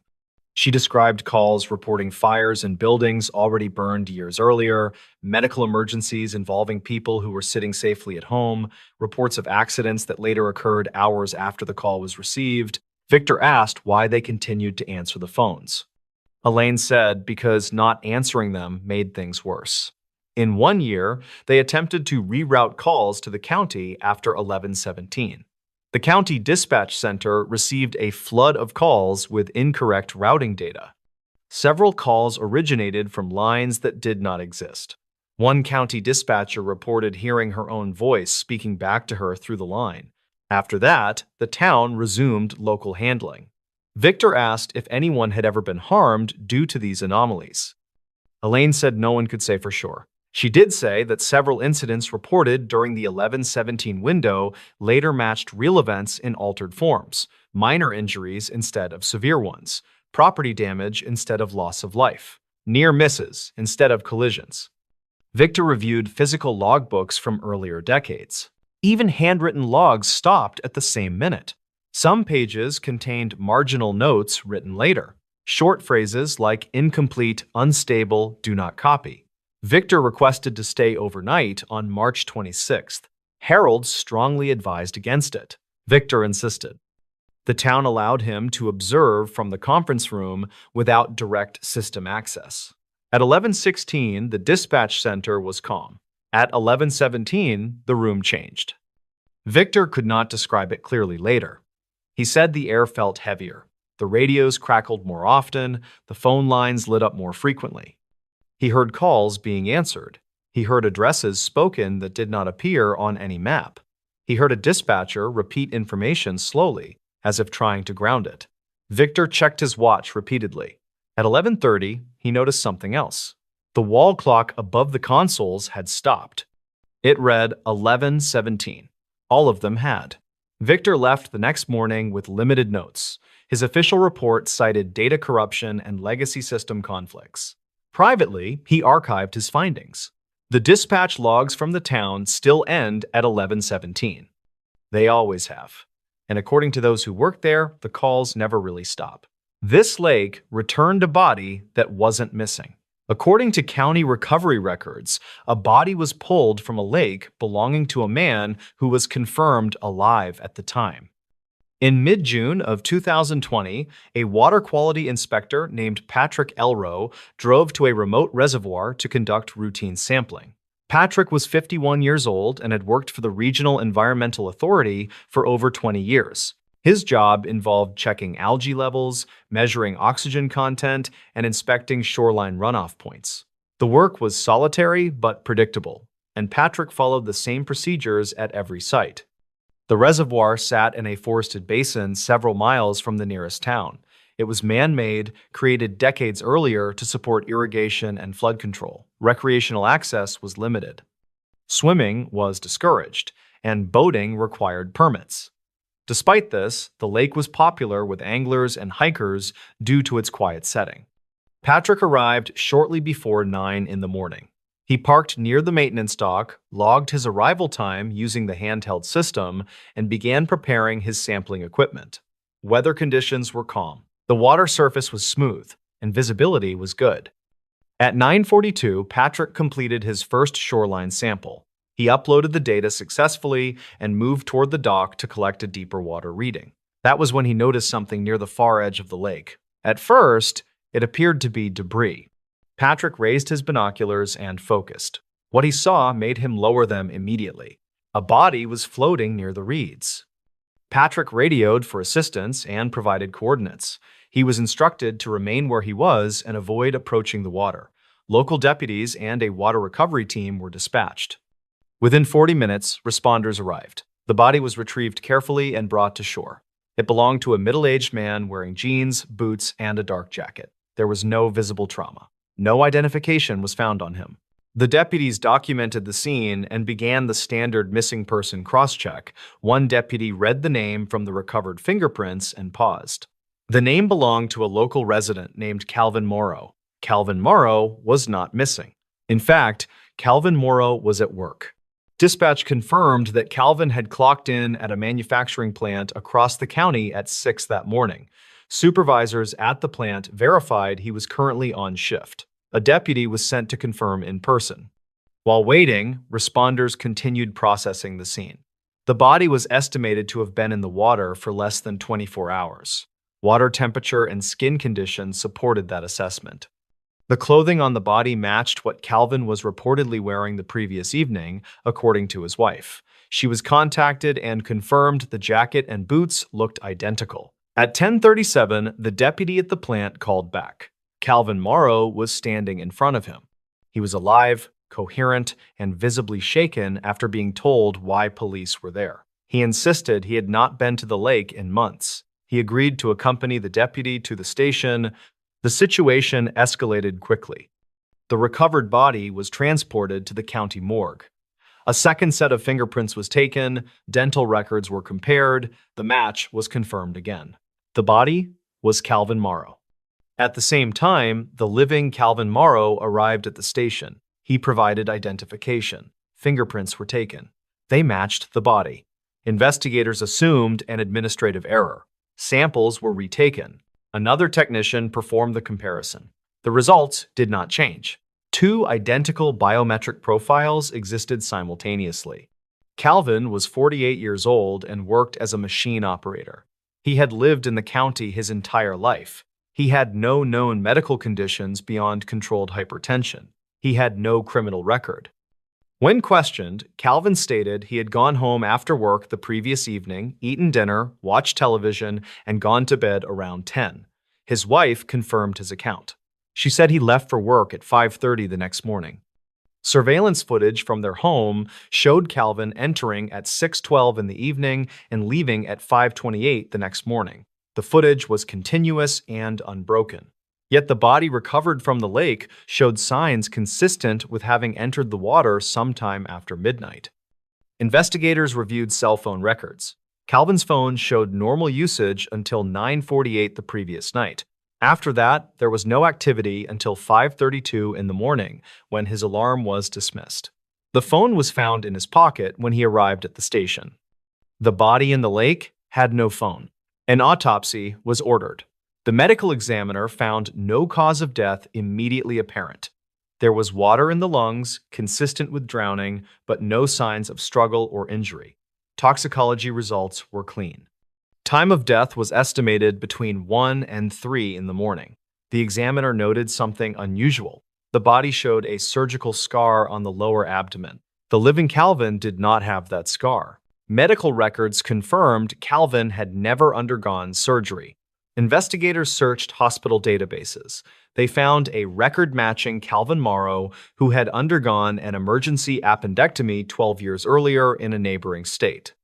She described calls reporting fires in buildings already burned years earlier, medical emergencies involving people who were sitting safely at home, reports of accidents that later occurred hours after the call was received. Victor asked why they continued to answer the phones. Elaine said because not answering them made things worse. In 1 year, they attempted to reroute calls to the county after 11:17. The county dispatch center received a flood of calls with incorrect routing data. Several calls originated from lines that did not exist. One county dispatcher reported hearing her own voice speaking back to her through the line. After that, the town resumed local handling. Victor asked if anyone had ever been harmed due to these anomalies. Elaine said no one could say for sure. She did say that several incidents reported during the 11:17 window later matched real events in altered forms, minor injuries instead of severe ones, property damage instead of loss of life, near misses instead of collisions. Victor reviewed physical logbooks from earlier decades. Even handwritten logs stopped at the same minute. Some pages contained marginal notes written later, short phrases like incomplete, unstable, do not copy. Victor requested to stay overnight on March 26th. Harold strongly advised against it. Victor insisted. The town allowed him to observe from the conference room without direct system access. At 11:16, the dispatch center was calm. At 11:17, the room changed. Victor could not describe it clearly later. He said the air felt heavier. The radios crackled more often, the phone lines lit up more frequently. He heard calls being answered. He heard addresses spoken that did not appear on any map. He heard a dispatcher repeat information slowly, as if trying to ground it. Victor checked his watch repeatedly. At 11:30, he noticed something else. The wall clock above the consoles had stopped. It read 11:17. All of them had. Victor left the next morning with limited notes. His official report cited data corruption and legacy system conflicts. Privately, he archived his findings. The dispatch logs from the town still end at 11:17. They always have. And according to those who work there, the calls never really stop. This lake returned a body that wasn't missing. According to county recovery records, a body was pulled from a lake belonging to a man who was confirmed alive at the time. In mid-June of 2020, a water quality inspector named Patrick Elrow drove to a remote reservoir to conduct routine sampling. Patrick was 51 years old and had worked for the Regional Environmental Authority for over 20 years. His job involved checking algae levels, measuring oxygen content, and inspecting shoreline runoff points. The work was solitary but predictable, and Patrick followed the same procedures at every site. The reservoir sat in a forested basin several miles from the nearest town. It was man-made, created decades earlier to support irrigation and flood control. Recreational access was limited. Swimming was discouraged, and boating required permits. Despite this, the lake was popular with anglers and hikers due to its quiet setting. Patrick arrived shortly before 9 in the morning. He parked near the maintenance dock, logged his arrival time using the handheld system, and began preparing his sampling equipment. Weather conditions were calm. The water surface was smooth, and visibility was good. At 9:42, Patrick completed his first shoreline sample. He uploaded the data successfully and moved toward the dock to collect a deeper water reading. That was when he noticed something near the far edge of the lake. At first, it appeared to be debris. Patrick raised his binoculars and focused. What he saw made him lower them immediately. A body was floating near the reeds. Patrick radioed for assistance and provided coordinates. He was instructed to remain where he was and avoid approaching the water. Local deputies and a water recovery team were dispatched. Within 40 minutes, responders arrived. The body was retrieved carefully and brought to shore. It belonged to a middle-aged man wearing jeans, boots, and a dark jacket. There was no visible trauma. No identification was found on him. The deputies documented the scene and began the standard missing person cross-check. One deputy read the name from the recovered fingerprints and paused. The name belonged to a local resident named Calvin Morrow. Calvin Morrow was not missing. In fact, Calvin Morrow was at work. Dispatch confirmed that Calvin had clocked in at a manufacturing plant across the county at 6 that morning. Supervisors at the plant verified he was currently on shift. A deputy was sent to confirm in person. While waiting, responders continued processing the scene. The body was estimated to have been in the water for less than 24 hours. Water temperature and skin conditions supported that assessment. The clothing on the body matched what Calvin was reportedly wearing the previous evening, according to his wife. She was contacted and confirmed the jacket and boots looked identical. At 10:37, the deputy at the plant called back. Calvin Morrow was standing in front of him. He was alive, coherent, and visibly shaken after being told why police were there. He insisted he had not been to the lake in months. He agreed to accompany the deputy to the station. The situation escalated quickly. The recovered body was transported to the county morgue. A second set of fingerprints was taken, dental records were compared, the match was confirmed again. The body was Calvin Morrow. At the same time, the living Calvin Morrow arrived at the station. He provided identification. Fingerprints were taken. They matched the body. Investigators assumed an administrative error. Samples were retaken. Another technician performed the comparison. The results did not change. Two identical biometric profiles existed simultaneously. Calvin was 48 years old and worked as a machine operator. He had lived in the county his entire life. He had no known medical conditions beyond controlled hypertension. He had no criminal record. When questioned, Calvin stated he had gone home after work the previous evening, eaten dinner, watched television, and gone to bed around 10. His wife confirmed his account. She said he left for work at 5:30 the next morning. Surveillance footage from their home showed Calvin entering at 6:12 in the evening and leaving at 5:28 the next morning. The footage was continuous and unbroken. Yet the body recovered from the lake showed signs consistent with having entered the water sometime after midnight. Investigators reviewed cell phone records. Calvin's phone showed normal usage until 9:48 the previous night. After that, there was no activity until 5:32 in the morning, when his alarm was dismissed. The phone was found in his pocket when he arrived at the station. The body in the lake had no phone. An autopsy was ordered. The medical examiner found no cause of death immediately apparent. There was water in the lungs, consistent with drowning, but no signs of struggle or injury. Toxicology results were clean. Time of death was estimated between 1 and 3 in the morning. The examiner noted something unusual. The body showed a surgical scar on the lower abdomen. The living Calvin did not have that scar. Medical records confirmed Calvin had never undergone surgery. Investigators searched hospital databases. They found a record-matching Calvin Morrow who had undergone an emergency appendectomy 12 years earlier in a neighboring state.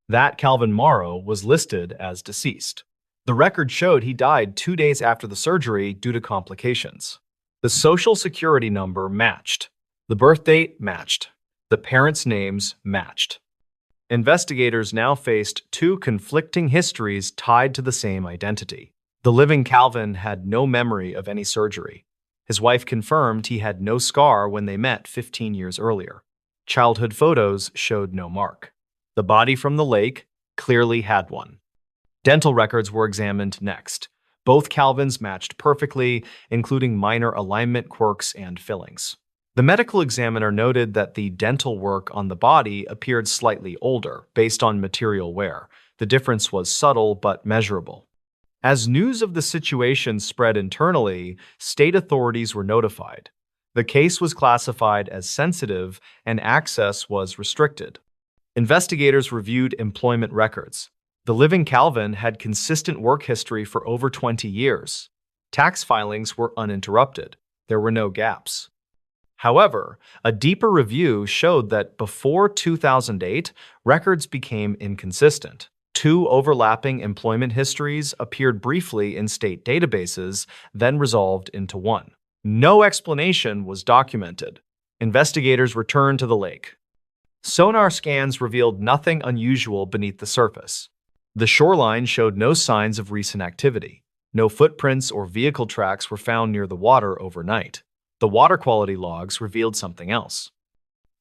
That Calvin Morrow was listed as deceased. The record showed he died 2 days after the surgery due to complications. The social security number matched. The birth date matched. The parents' names matched. Investigators now faced two conflicting histories tied to the same identity. The living Calvin had no memory of any surgery. His wife confirmed he had no scar when they met 15 years earlier. Childhood photos showed no mark. The body from the lake clearly had one. Dental records were examined next. Both Calvins matched perfectly, including minor alignment quirks and fillings. The medical examiner noted that the dental work on the body appeared slightly older, based on material wear. The difference was subtle but measurable. As news of the situation spread internally, state authorities were notified. The case was classified as sensitive and access was restricted. Investigators reviewed employment records. The living Calvin had consistent work history for over 20 years. Tax filings were uninterrupted. There were no gaps. However, a deeper review showed that before 2008, records became inconsistent. Two overlapping employment histories appeared briefly in state databases, then resolved into one. No explanation was documented. Investigators returned to the lake. Sonar scans revealed nothing unusual beneath the surface. The shoreline showed no signs of recent activity. No footprints or vehicle tracks were found near the water overnight. The water quality logs revealed something else.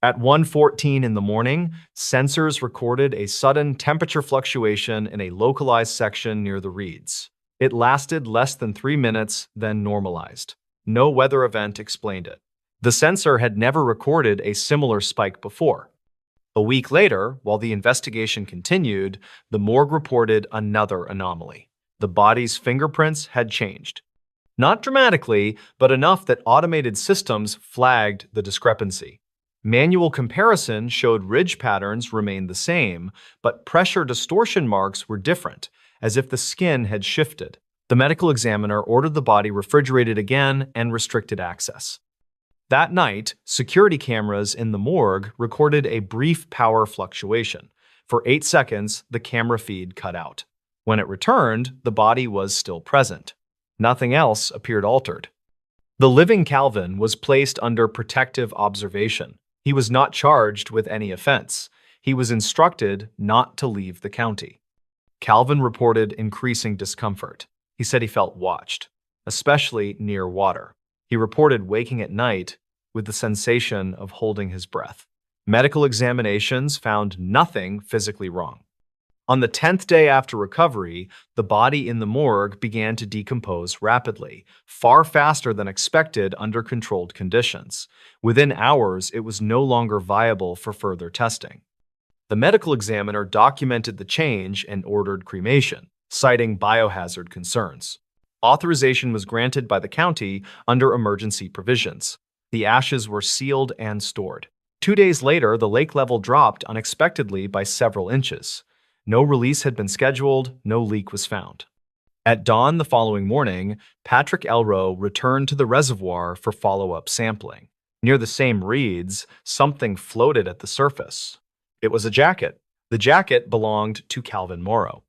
At 1:14 in the morning, sensors recorded a sudden temperature fluctuation in a localized section near the reeds. It lasted less than 3 minutes, then normalized. No weather event explained it. The sensor had never recorded a similar spike before. A week later, while the investigation continued, the morgue reported another anomaly. The body's fingerprints had changed. Not dramatically, but enough that automated systems flagged the discrepancy. Manual comparison showed ridge patterns remained the same, but pressure distortion marks were different, as if the skin had shifted. The medical examiner ordered the body refrigerated again and restricted access. That night, security cameras in the morgue recorded a brief power fluctuation. For 8 seconds, the camera feed cut out. When it returned, the body was still present. Nothing else appeared altered. The living Calvin was placed under protective observation. He was not charged with any offense. He was instructed not to leave the county. Calvin reported increasing discomfort. He said he felt watched, especially near water. He reported waking at night with the sensation of holding his breath. Medical examinations found nothing physically wrong. On the 10th day after recovery, the body in the morgue began to decompose rapidly, far faster than expected under controlled conditions. Within hours, it was no longer viable for further testing. The medical examiner documented the change and ordered cremation, citing biohazard concerns. Authorization was granted by the county under emergency provisions. The ashes were sealed and stored. 2 days later, the lake level dropped unexpectedly by several inches. No release had been scheduled, no leak was found. At dawn the following morning, Patrick Elrow returned to the reservoir for follow-up sampling. Near the same reeds, something floated at the surface. It was a jacket. The jacket belonged to Calvin Morrow.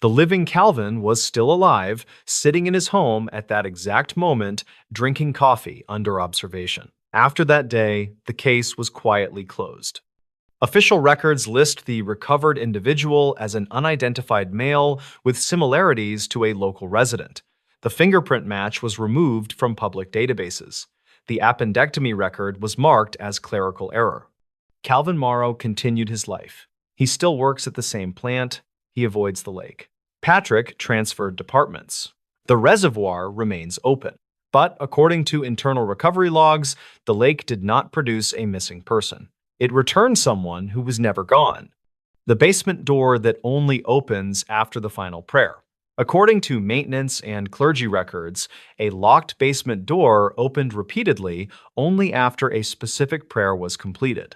The living Calvin was still alive, sitting in his home at that exact moment, drinking coffee under observation. After that day, the case was quietly closed. Official records list the recovered individual as an unidentified male with similarities to a local resident. The fingerprint match was removed from public databases. The appendectomy record was marked as clerical error. Calvin Morrow continued his life. He still works at the same plant. He avoids the lake. Patrick transferred departments. The reservoir remains open. But according to internal recovery logs, the lake did not produce a missing person. It returned someone who was never gone. The basement door that only opens after the final prayer. According to maintenance and clergy records, a locked basement door opened repeatedly only after a specific prayer was completed.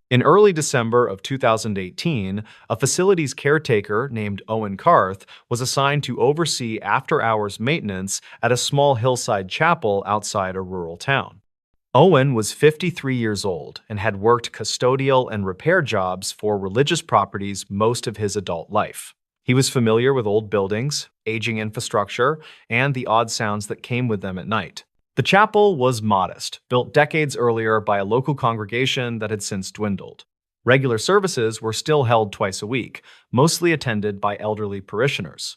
In early December of 2018, a facilities caretaker named Owen Carth was assigned to oversee after-hours maintenance at a small hillside chapel outside a rural town. Owen was 53 years old and had worked custodial and repair jobs for religious properties most of his adult life. He was familiar with old buildings, aging infrastructure, and the odd sounds that came with them at night. The chapel was modest, built decades earlier by a local congregation that had since dwindled. Regular services were still held twice a week, mostly attended by elderly parishioners.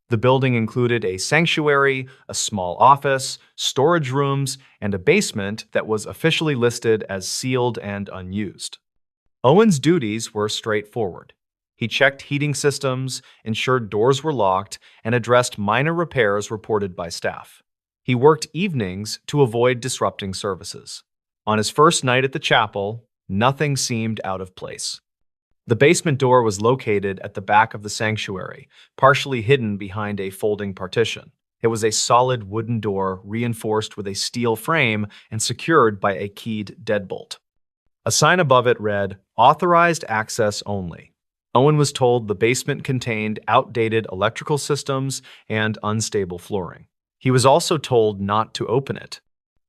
The building included a sanctuary, a small office, storage rooms, and a basement that was officially listed as sealed and unused. Owen's duties were straightforward. He checked heating systems, ensured doors were locked, and addressed minor repairs reported by staff. He worked evenings to avoid disrupting services. On his first night at the chapel, nothing seemed out of place. The basement door was located at the back of the sanctuary, partially hidden behind a folding partition. It was a solid wooden door reinforced with a steel frame and secured by a keyed deadbolt. A sign above it read, "Authorized access only." Owen was told the basement contained outdated electrical systems and unstable flooring. He was also told not to open it.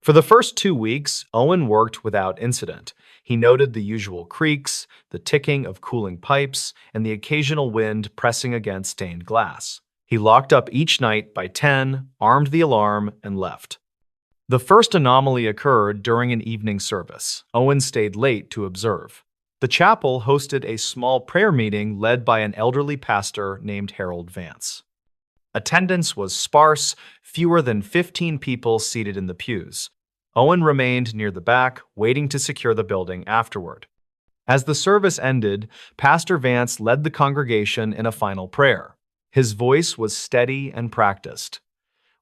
For the first 2 weeks, Owen worked without incident. He noted the usual creaks, the ticking of cooling pipes, and the occasional wind pressing against stained glass. He locked up each night by 10, armed the alarm, and left. The first anomaly occurred during an evening service. Owen stayed late to observe. The chapel hosted a small prayer meeting led by an elderly pastor named Harold Vance. Attendance was sparse, fewer than 15 people seated in the pews. Owen remained near the back, waiting to secure the building afterward. As the service ended, Pastor Vance led the congregation in a final prayer. His voice was steady and practiced.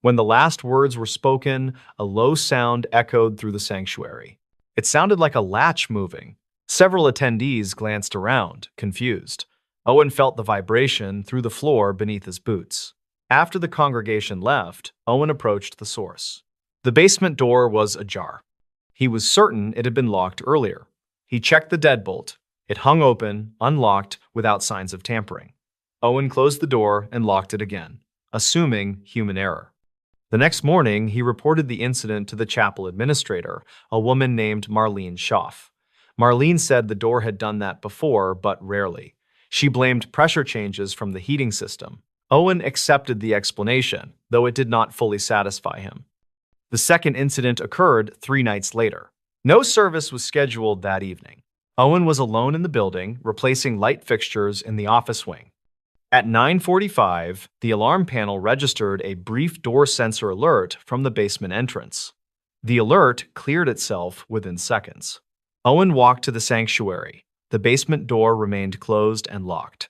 When the last words were spoken, a low sound echoed through the sanctuary. It sounded like a latch moving. Several attendees glanced around, confused. Owen felt the vibration through the floor beneath his boots. After the congregation left, Owen approached the source. The basement door was ajar. He was certain it had been locked earlier. He checked the deadbolt. It hung open, unlocked, without signs of tampering. Owen closed the door and locked it again, assuming human error. The next morning, he reported the incident to the chapel administrator, a woman named Marlene Schaff. Marlene said the door had done that before, but rarely. She blamed pressure changes from the heating system. Owen accepted the explanation, though it did not fully satisfy him. The second incident occurred 3 nights later. No service was scheduled that evening. Owen was alone in the building, replacing light fixtures in the office wing. At 9:45, the alarm panel registered a brief door sensor alert from the basement entrance. The alert cleared itself within seconds. Owen walked to the sanctuary. The basement door remained closed and locked.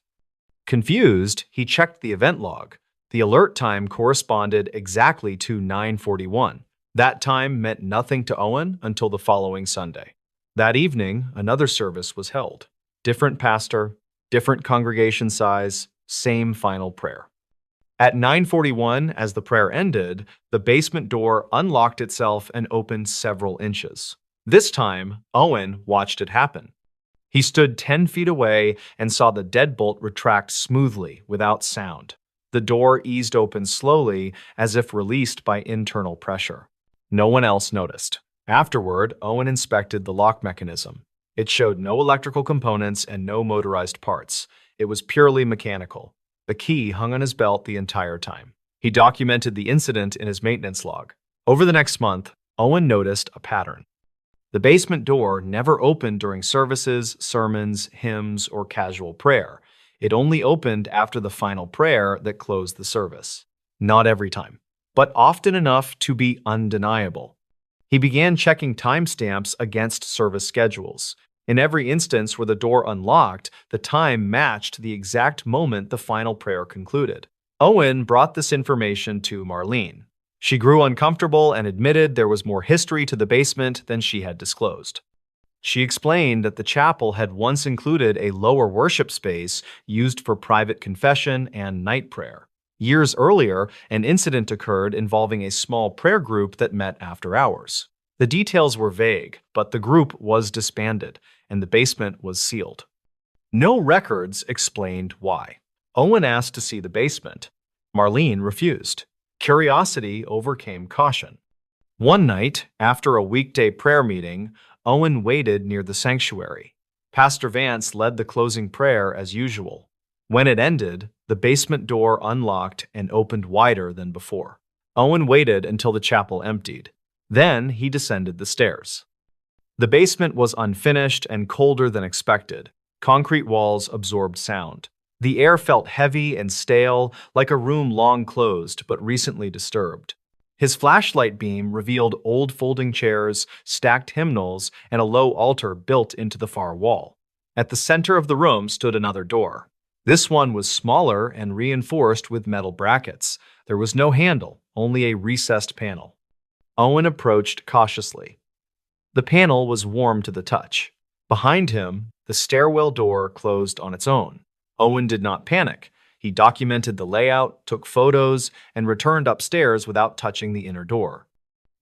Confused, he checked the event log. The alert time corresponded exactly to 9:41. That time meant nothing to Owen until the following Sunday. That evening, another service was held. Different pastor, different congregation size, same final prayer. At 9:41, as the prayer ended, the basement door unlocked itself and opened several inches. This time, Owen watched it happen. He stood 10 feet away and saw the deadbolt retract smoothly without sound. The door eased open slowly, as if released by internal pressure. No one else noticed. Afterward, Owen inspected the lock mechanism. It showed no electrical components and no motorized parts. It was purely mechanical. The key hung on his belt the entire time. He documented the incident in his maintenance log. Over the next month, Owen noticed a pattern. The basement door never opened during services, sermons, hymns, or casual prayer. It only opened after the final prayer that closed the service. Not every time, but often enough to be undeniable. He began checking timestamps against service schedules. In every instance where the door unlocked, the time matched the exact moment the final prayer concluded. Owen brought this information to Marlene. She grew uncomfortable and admitted there was more history to the basement than she had disclosed. She explained that the chapel had once included a lower worship space used for private confession and night prayer. Years earlier, an incident occurred involving a small prayer group that met after hours. The details were vague, but the group was disbanded, and the basement was sealed. No records explained why. Owen asked to see the basement. Marlene refused. Curiosity overcame caution. One night, after a weekday prayer meeting, Owen waited near the sanctuary. Pastor Vance led the closing prayer as usual. When it ended, the basement door unlocked and opened wider than before. Owen waited until the chapel emptied. Then he descended the stairs. The basement was unfinished and colder than expected. Concrete walls absorbed sound. The air felt heavy and stale, like a room long closed but recently disturbed. His flashlight beam revealed old folding chairs, stacked hymnals, and a low altar built into the far wall. At the center of the room stood another door. This one was smaller and reinforced with metal brackets. There was no handle, only a recessed panel. Owen approached cautiously. The panel was warm to the touch. Behind him, the stairwell door closed on its own. Owen did not panic. He documented the layout, took photos, and returned upstairs without touching the inner door.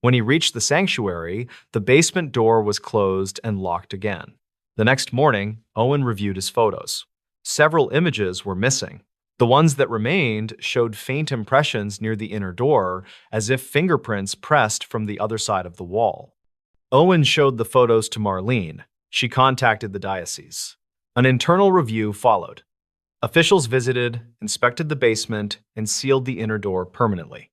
When he reached the sanctuary, the basement door was closed and locked again. The next morning, Owen reviewed his photos. Several images were missing. The ones that remained showed faint impressions near the inner door, as if fingerprints pressed from the other side of the wall. Owen showed the photos to Marlene. She contacted the diocese. An internal review followed. Officials visited, inspected the basement, and sealed the inner door permanently.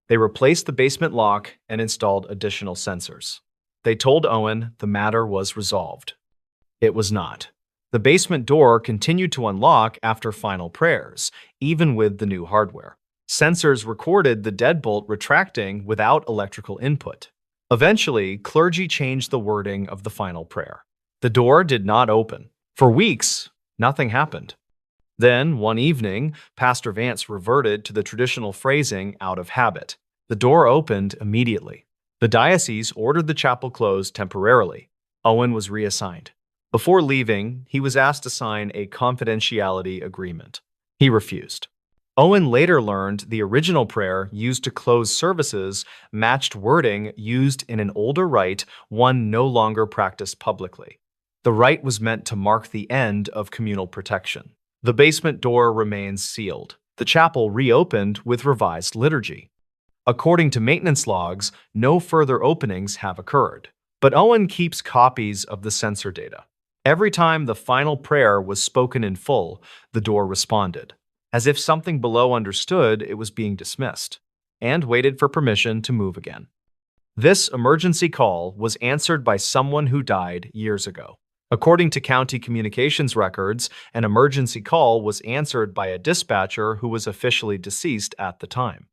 They replaced the basement lock and installed additional sensors. They told Owen the matter was resolved. It was not. The basement door continued to unlock after final prayers, even with the new hardware. Sensors recorded the deadbolt retracting without electrical input. Eventually, clergy changed the wording of the final prayer. The door did not open. For weeks, nothing happened. Then, one evening, Pastor Vance reverted to the traditional phrasing out of habit. The door opened immediately. The diocese ordered the chapel closed temporarily. Owen was reassigned. Before leaving, he was asked to sign a confidentiality agreement. He refused. Owen later learned the original prayer used to close services matched wording used in an older rite, one no longer practiced publicly. The rite was meant to mark the end of communal protection. The basement door remains sealed. The chapel reopened with revised liturgy. According to maintenance logs, no further openings have occurred. But Owen keeps copies of the sensor data. Every time the final prayer was spoken in full, the door responded. As if something below understood it was being dismissed, and waited for permission to move again. This emergency call was answered by someone who died years ago. According to county communications records, an emergency call was answered by a dispatcher who was officially deceased at the time.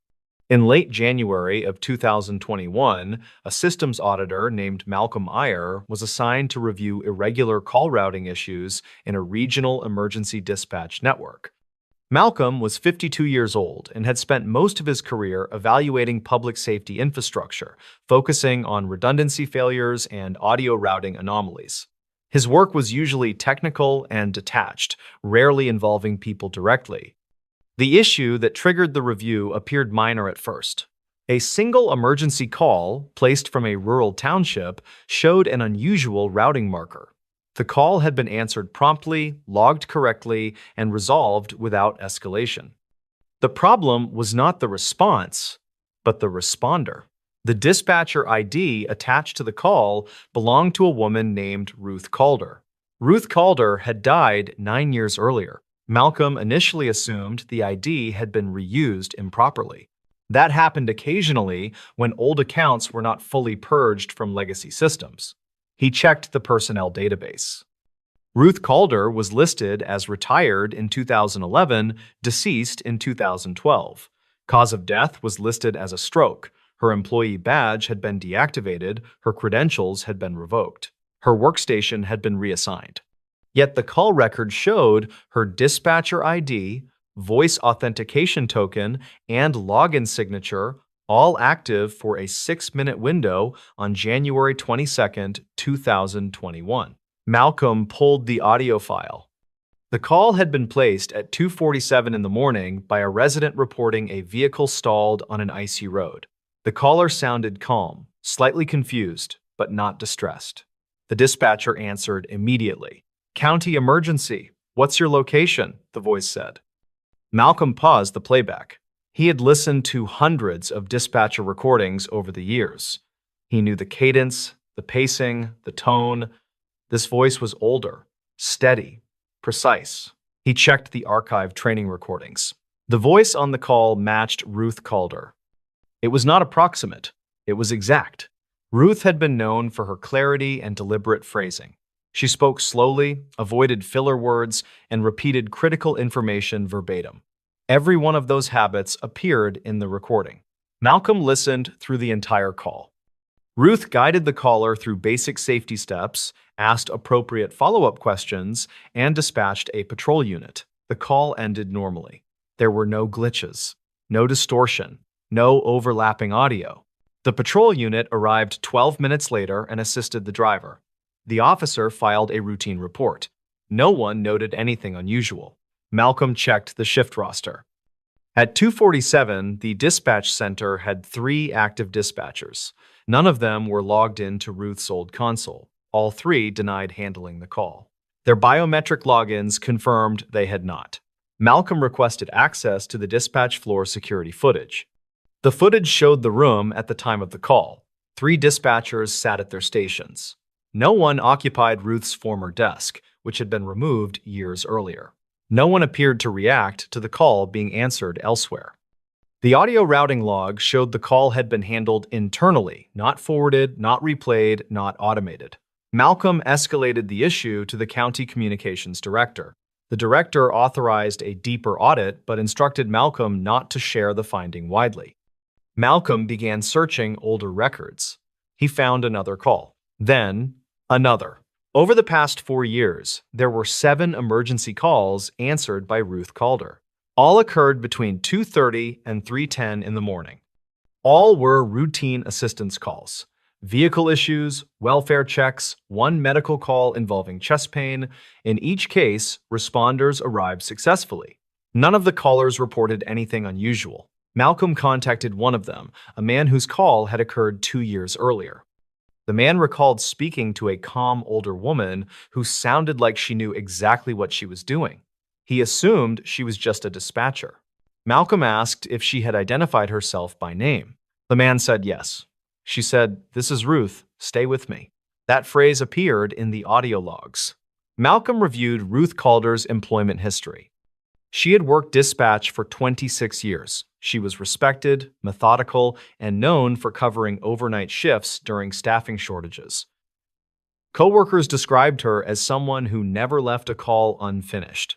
In late January of 2021, a systems auditor named Malcolm Iyer was assigned to review irregular call routing issues in a regional emergency dispatch network. Malcolm was 52 years old and had spent most of his career evaluating public safety infrastructure, focusing on redundancy failures and audio routing anomalies. His work was usually technical and detached, rarely involving people directly. The issue that triggered the review appeared minor at first. A single emergency call, placed from a rural township, showed an unusual routing marker. The call had been answered promptly, logged correctly, and resolved without escalation. The problem was not the response, but the responder. The dispatcher ID attached to the call belonged to a woman named Ruth Calder. Ruth Calder had died 9 years earlier. Malcolm initially assumed the ID had been reused improperly. That happened occasionally when old accounts were not fully purged from legacy systems. He checked the personnel database. Ruth Calder was listed as retired in 2011, deceased in 2012. Cause of death was listed as a stroke. Her employee badge had been deactivated, her credentials had been revoked. Her workstation had been reassigned. Yet the call record showed her dispatcher ID, voice authentication token, and login signature all active for a 6-minute window on January 22, 2021. Malcolm pulled the audio file. The call had been placed at 2:47 in the morning by a resident reporting a vehicle stalled on an icy road. The caller sounded calm, slightly confused, but not distressed. The dispatcher answered immediately. "County emergency. What's your location?" the voice said. Malcolm paused the playback. He had listened to hundreds of dispatcher recordings over the years. He knew the cadence, the pacing, the tone. This voice was older, steady, precise. He checked the archived training recordings. The voice on the call matched Ruth Calder. It was not approximate. It was exact. Ruth had been known for her clarity and deliberate phrasing. She spoke slowly, avoided filler words, and repeated critical information verbatim. Every one of those habits appeared in the recording. Malcolm listened through the entire call. Ruth guided the caller through basic safety steps, asked appropriate follow-up questions, and dispatched a patrol unit. The call ended normally. There were no glitches, no distortion, no overlapping audio. The patrol unit arrived 12 minutes later and assisted the driver. The officer filed a routine report. No one noted anything unusual. Malcolm checked the shift roster. At 2:47, the dispatch center had 3 active dispatchers. None of them were logged into Ruth's old console. All 3 denied handling the call. Their biometric logins confirmed they had not. Malcolm requested access to the dispatch floor security footage. The footage showed the room at the time of the call. 3 dispatchers sat at their stations. No one occupied Ruth's former desk, which had been removed years earlier. No one appeared to react to the call being answered elsewhere. The audio routing log showed the call had been handled internally, not forwarded, not replayed, not automated. Malcolm escalated the issue to the county communications director. The director authorized a deeper audit but instructed Malcolm not to share the finding widely. Malcolm began searching older records. He found another call. Then, another. Over the past 4 years, there were 7 emergency calls answered by Ruth Calder. All occurred between 2:30 and 3:10 in the morning. All were routine assistance calls. Vehicle issues, welfare checks, 1 medical call involving chest pain. In each case, responders arrived successfully. None of the callers reported anything unusual. Malcolm contacted one of them, a man whose call had occurred 2 years earlier. The man recalled speaking to a calm older woman who sounded like she knew exactly what she was doing. He assumed she was just a dispatcher. Malcolm asked if she had identified herself by name. The man said yes. She said, "This is Ruth, stay with me." That phrase appeared in the audio logs. Malcolm reviewed Ruth Calder's employment history. She had worked dispatch for 26 years. She was respected, methodical, and known for covering overnight shifts during staffing shortages. Coworkers described her as someone who never left a call unfinished.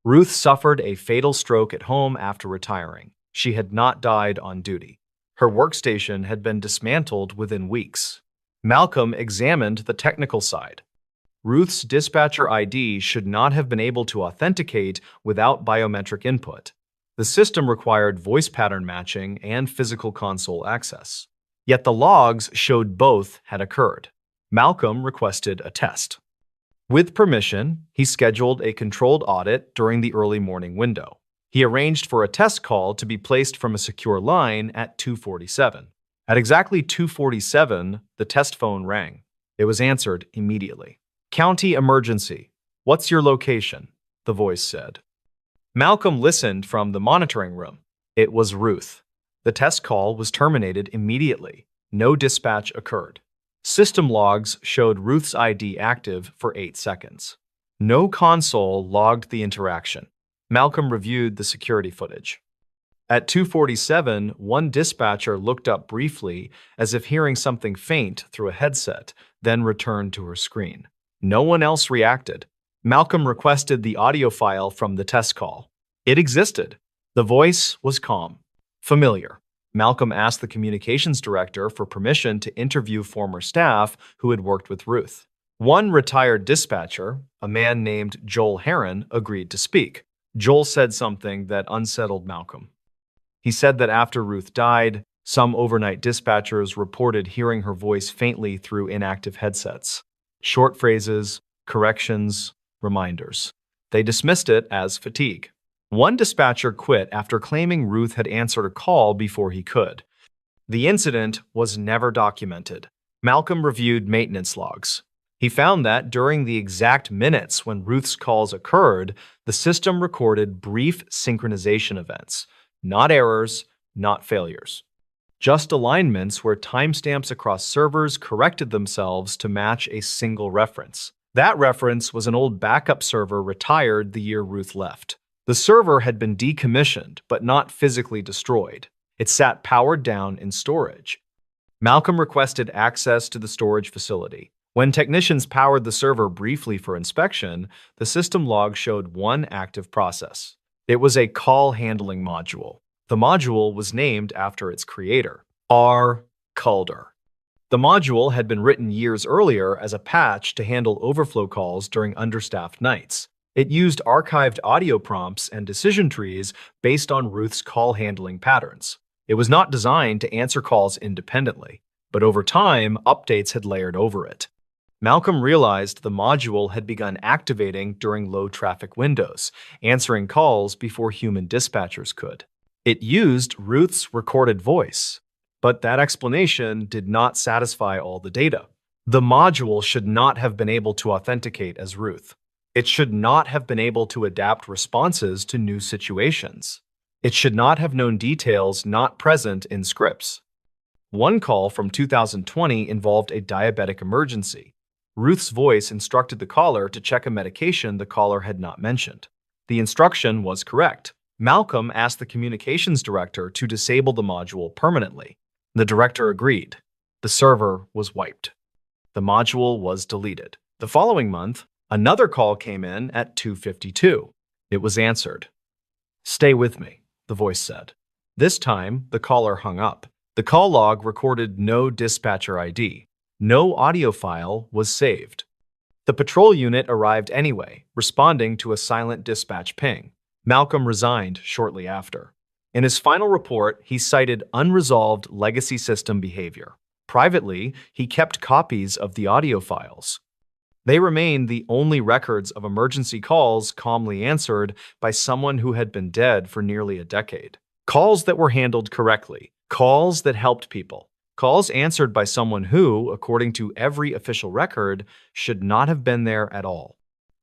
Ruth suffered a fatal stroke at home after retiring. She had not died on duty. Her workstation had been dismantled within weeks. Malcolm examined the technical side. Ruth's dispatcher ID should not have been able to authenticate without biometric input. The system required voice pattern matching and physical console access. Yet the logs showed both had occurred. Malcolm requested a test. With permission, he scheduled a controlled audit during the early morning window. He arranged for a test call to be placed from a secure line at 2:47. At exactly 2:47, the test phone rang. It was answered immediately. "County emergency. What's your location?" the voice said. Malcolm listened from the monitoring room. It was Ruth. The test call was terminated immediately. No dispatch occurred. System logs showed Ruth's ID active for 8 seconds. No console logged the interaction. Malcolm reviewed the security footage. At 2:47, one dispatcher looked up briefly as if hearing something faint through a headset, then returned to her screen. No one else reacted. Malcolm requested the audio file from the test call. It existed. The voice was calm, familiar. Malcolm asked the communications director for permission to interview former staff who had worked with Ruth. One retired dispatcher, a man named Joel Heron, agreed to speak. Joel said something that unsettled Malcolm. He said that after Ruth died, some overnight dispatchers reported hearing her voice faintly through inactive headsets. Short phrases, corrections, reminders. They dismissed it as fatigue. One dispatcher quit after claiming Ruth had answered a call before he could. The incident was never documented. Malcolm reviewed maintenance logs. He found that during the exact minutes when Ruth's calls occurred, the system recorded brief synchronization events. Not errors, not failures. Just alignments where timestamps across servers corrected themselves to match a single reference. That reference was an old backup server retired the year Ruth left. The server had been decommissioned, but not physically destroyed. It sat powered down in storage. Malcolm requested access to the storage facility. When technicians powered the server briefly for inspection, the system log showed one active process. It was a call handling module. The module was named after its creator, R. Calder. The module had been written years earlier as a patch to handle overflow calls during understaffed nights. It used archived audio prompts and decision trees based on Ruth's call handling patterns. It was not designed to answer calls independently, but over time, updates had layered over it. Malcolm realized the module had begun activating during low-traffic windows, answering calls before human dispatchers could. It used Ruth's recorded voice, but that explanation did not satisfy all the data. The module should not have been able to authenticate as Ruth. It should not have been able to adapt responses to new situations. It should not have known details not present in scripts. One call from 2020 involved a diabetic emergency. Ruth's voice instructed the caller to check a medication the caller had not mentioned. The instruction was correct. Malcolm asked the communications director to disable the module permanently. The director agreed. The server was wiped. The module was deleted. The following month, another call came in at 2:52. It was answered. "Stay with me," the voice said. This time, the caller hung up. The call log recorded no dispatcher ID. No audio file was saved. The patrol unit arrived anyway, responding to a silent dispatch ping. Malcolm resigned shortly after. In his final report, he cited unresolved legacy system behavior. Privately, he kept copies of the audio files. They remained the only records of emergency calls calmly answered by someone who had been dead for nearly a decade. Calls that were handled correctly. Calls that helped people. Calls answered by someone who, according to every official record, should not have been there at all.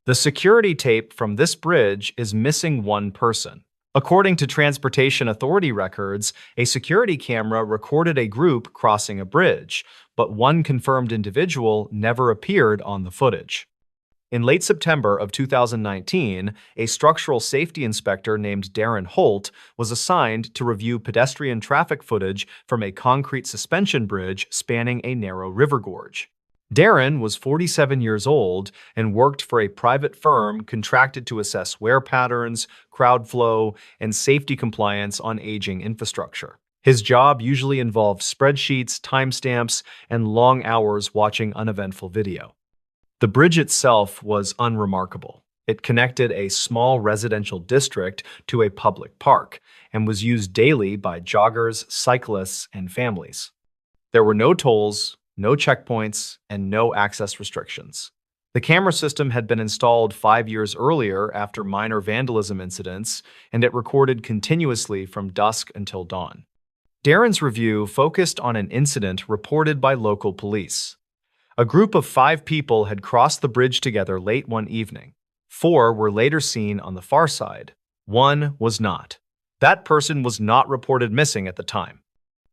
The security tape from this bridge is missing one person. According to Transportation Authority records, a security camera recorded a group crossing a bridge, but one confirmed individual never appeared on the footage. In late September of 2019, a structural safety inspector named Darren Holt was assigned to review pedestrian traffic footage from a concrete suspension bridge spanning a narrow river gorge. Darren was 47 years old and worked for a private firm contracted to assess wear patterns, crowd flow, and safety compliance on aging infrastructure. His job usually involved spreadsheets, timestamps, and long hours watching uneventful video. The bridge itself was unremarkable. It connected a small residential district to a public park and was used daily by joggers, cyclists, and families. There were no tolls, no checkpoints, and no access restrictions. The camera system had been installed 5 years earlier after minor vandalism incidents, and it recorded continuously from dusk until dawn. Darren's review focused on an incident reported by local police. A group of 5 people had crossed the bridge together late one evening. 4 were later seen on the far side. 1 was not. That person was not reported missing at the time.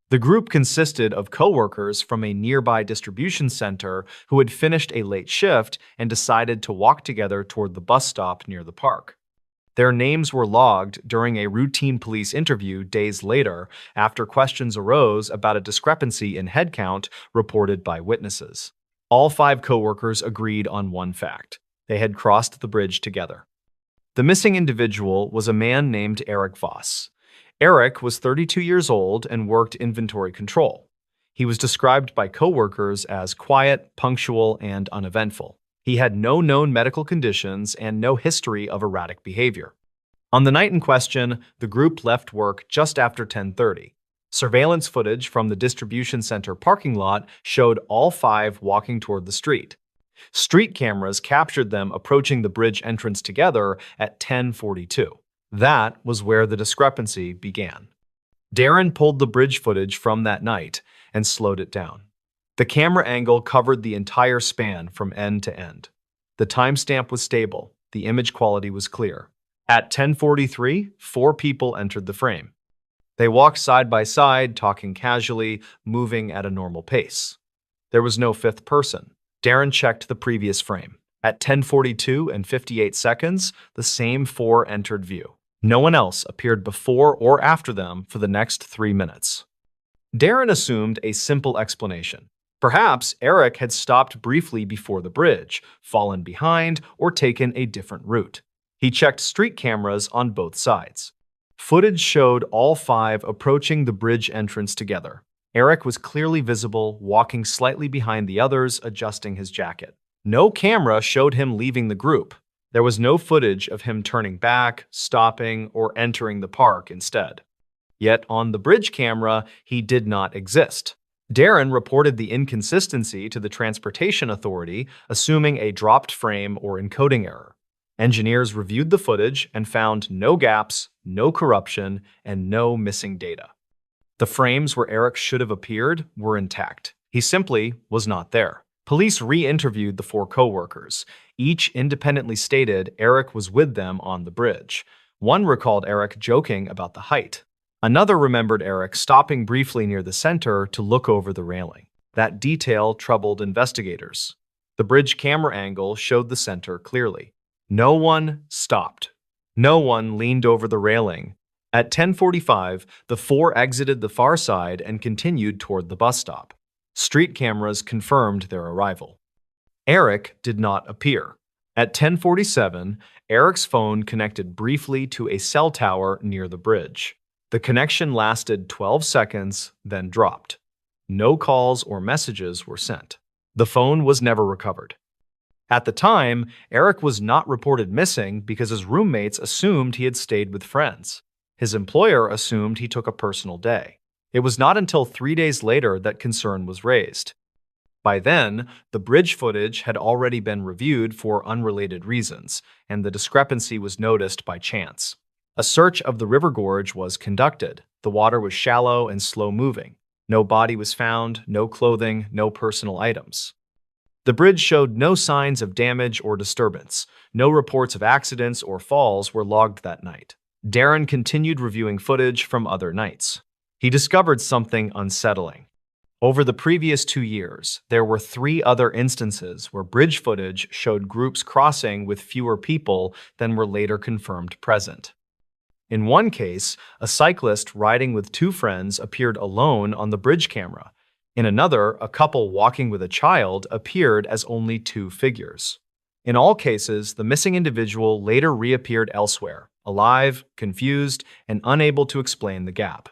The group consisted of co-workers from a nearby distribution center who had finished a late shift and decided to walk together toward the bus stop near the park. Their names were logged during a routine police interview days later after questions arose about a discrepancy in head count reported by witnesses. All 5 co-workers agreed on one fact. They had crossed the bridge together. The missing individual was a man named Eric Voss. Eric was 32 years old and worked inventory control. He was described by co-workers as quiet, punctual, and uneventful. He had no known medical conditions and no history of erratic behavior. On the night in question, the group left work just after 10:30. Surveillance footage from the distribution center parking lot showed all 5 walking toward the street. Street cameras captured them approaching the bridge entrance together at 10:42. That was where the discrepancy began. Darren pulled the bridge footage from that night and slowed it down. The camera angle covered the entire span from end to end. The timestamp was stable. The image quality was clear. At 10:43, 4 people entered the frame. They walked side by side, talking casually, moving at a normal pace. There was no 5th person. Darren checked the previous frame. At 10:42 and 58 seconds, the same 4 entered view. No one else appeared before or after them for the next 3 minutes. Darren assumed a simple explanation. Perhaps Eric had stopped briefly before the bridge, fallen behind, or taken a different route. He checked street cameras on both sides. Footage showed all five approaching the bridge entrance together. Eric was clearly visible, walking slightly behind the others, adjusting his jacket. No camera showed him leaving the group. There was no footage of him turning back, stopping, or entering the park instead. Yet on the bridge camera, he did not exist. Darren reported the inconsistency to the Transportation Authority, assuming a dropped frame or encoding error. Engineers reviewed the footage and found no gaps, no corruption, and no missing data. The frames where Eric should have appeared were intact. He simply was not there. Police re-interviewed the four co-workers. Each independently stated Eric was with them on the bridge. One recalled Eric joking about the height. Another remembered Eric stopping briefly near the center to look over the railing. That detail troubled investigators. The bridge camera angle showed the center clearly. No one stopped. No one leaned over the railing. At 10:45, the four exited the far side and continued toward the bus stop. Street cameras confirmed their arrival. Eric did not appear. At 10:47, Eric's phone connected briefly to a cell tower near the bridge. The connection lasted 12 seconds, then dropped. No calls or messages were sent. The phone was never recovered. At the time, Eric was not reported missing because his roommates assumed he had stayed with friends. His employer assumed he took a personal day. It was not until 3 days later that concern was raised. By then, the bridge footage had already been reviewed for unrelated reasons, and the discrepancy was noticed by chance. A search of the river gorge was conducted. The water was shallow and slow-moving. No body was found, no clothing, no personal items. The bridge showed no signs of damage or disturbance. No reports of accidents or falls were logged that night. Darren continued reviewing footage from other nights. He discovered something unsettling. Over the previous 2 years, there were 3 other instances where bridge footage showed groups crossing with fewer people than were later confirmed present. In one case, a cyclist riding with 2 friends appeared alone on the bridge camera. In another, a couple walking with a child appeared as only 2 figures. In all cases, the missing individual later reappeared elsewhere, alive, confused, and unable to explain the gap.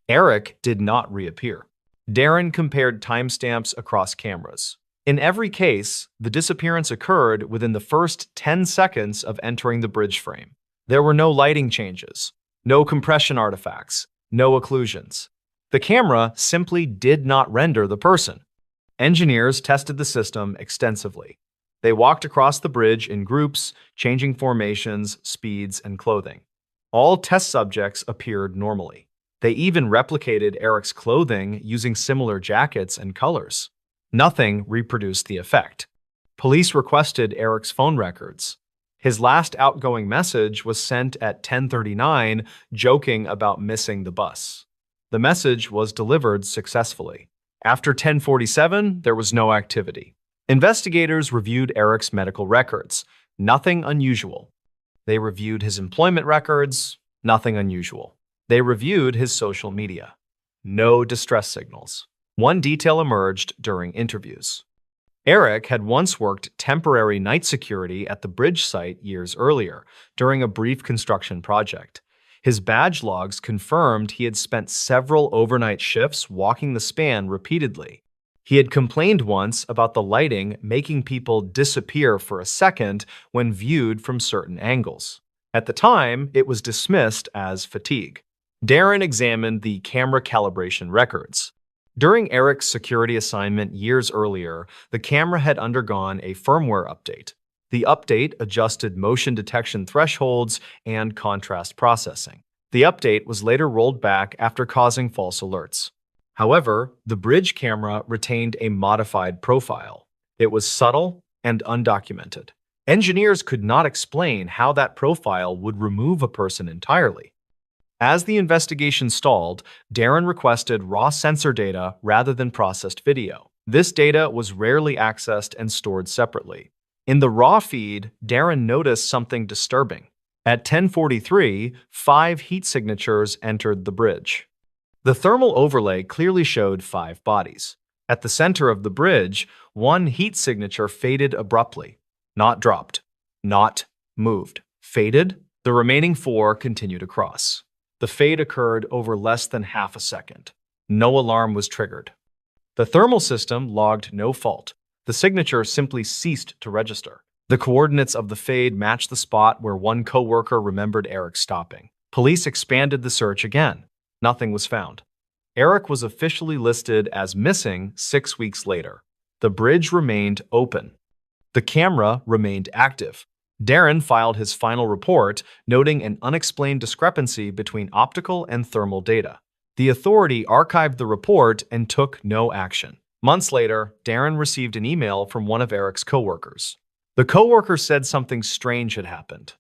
Eric did not reappear. Darren compared timestamps across cameras. In every case, the disappearance occurred within the first 10 seconds of entering the bridge frame. There were no lighting changes, no compression artifacts, no occlusions. The camera simply did not render the person. Engineers tested the system extensively. They walked across the bridge in groups, changing formations, speeds, and clothing. All test subjects appeared normally. They even replicated Eric's clothing using similar jackets and colors. Nothing reproduced the effect. Police requested Eric's phone records. His last outgoing message was sent at 10:39, joking about missing the bus. The message was delivered successfully. After 10:47, there was no activity. Investigators reviewed Eric's medical records. Nothing unusual. They reviewed his employment records. Nothing unusual. They reviewed his social media. No distress signals. One detail emerged during interviews. Eric had once worked temporary night security at the bridge site years earlier, during a brief construction project. His badge logs confirmed he had spent several overnight shifts walking the span repeatedly. He had complained once about the lighting making people disappear for a second when viewed from certain angles. At the time, it was dismissed as fatigue. Darren examined the camera calibration records. During Eric's security assignment years earlier, the camera had undergone a firmware update. The update adjusted motion detection thresholds and contrast processing. The update was later rolled back after causing false alerts. However, the bridge camera retained a modified profile. It was subtle and undocumented. Engineers could not explain how that profile would remove a person entirely. As the investigation stalled, Darren requested raw sensor data rather than processed video. This data was rarely accessed and stored separately. In the raw feed, Darren noticed something disturbing. At 10:43, 5 heat signatures entered the bridge. The thermal overlay clearly showed 5 bodies. At the center of the bridge, one heat signature faded abruptly. Not dropped. Not moved. Faded? The remaining four continued across. The fade occurred over less than half a second. No alarm was triggered. The thermal system logged no fault. The signature simply ceased to register. The coordinates of the fade matched the spot where one coworker remembered Eric stopping. Police expanded the search again. Nothing was found. Eric was officially listed as missing 6 weeks later. The bridge remained open. The camera remained active. Darren filed his final report, noting an unexplained discrepancy between optical and thermal data. The authority archived the report and took no action. Months later, Darren received an email from one of Eric's coworkers. The coworker said something strange had happened.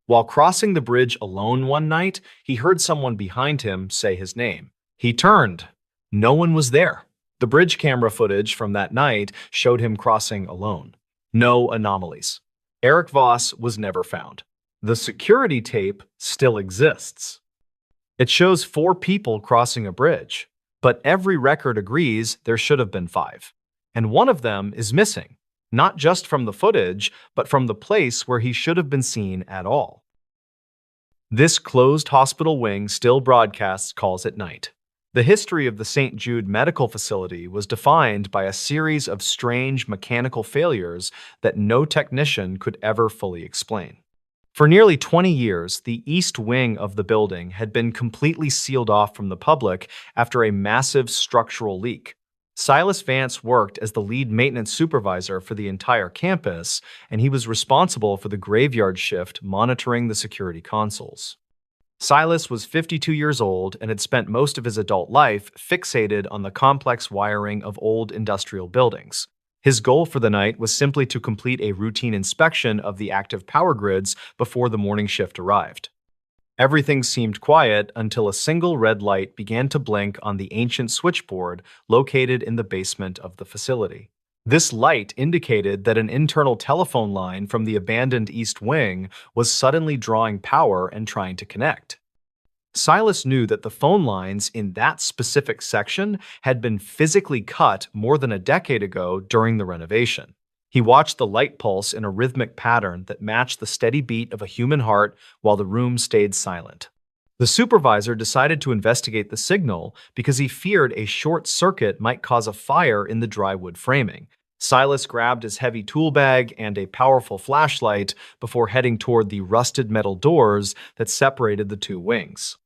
While crossing the bridge alone one night, he heard someone behind him say his name. He turned. No one was there. The bridge camera footage from that night showed him crossing alone. No anomalies. Eric Voss was never found. The security tape still exists. It shows 4 people crossing a bridge, but every record agrees there should have been 5. And one of them is missing, not just from the footage, but from the place where he should have been seen at all. This closed hospital wing still broadcasts calls at night. The history of the St. Jude Medical Facility was defined by a series of strange mechanical failures that no technician could ever fully explain. For nearly 20 years, the east wing of the building had been completely sealed off from the public after a massive structural leak. Silas Vance worked as the lead maintenance supervisor for the entire campus, and he was responsible for the graveyard shift monitoring the security consoles. Silas was 52 years old and had spent most of his adult life fixated on the complex wiring of old industrial buildings. His goal for the night was simply to complete a routine inspection of the active power grids before the morning shift arrived. Everything seemed quiet until a single red light began to blink on the ancient switchboard located in the basement of the facility. This light indicated that an internal telephone line from the abandoned East Wing was suddenly drawing power and trying to connect. Silas knew that the phone lines in that specific section had been physically cut more than a decade ago during the renovation. He watched the light pulse in a rhythmic pattern that matched the steady beat of a human heart while the room stayed silent. The supervisor decided to investigate the signal because he feared a short circuit might cause a fire in the drywood framing. Silas grabbed his heavy tool bag and a powerful flashlight before heading toward the rusted metal doors that separated the 2 wings.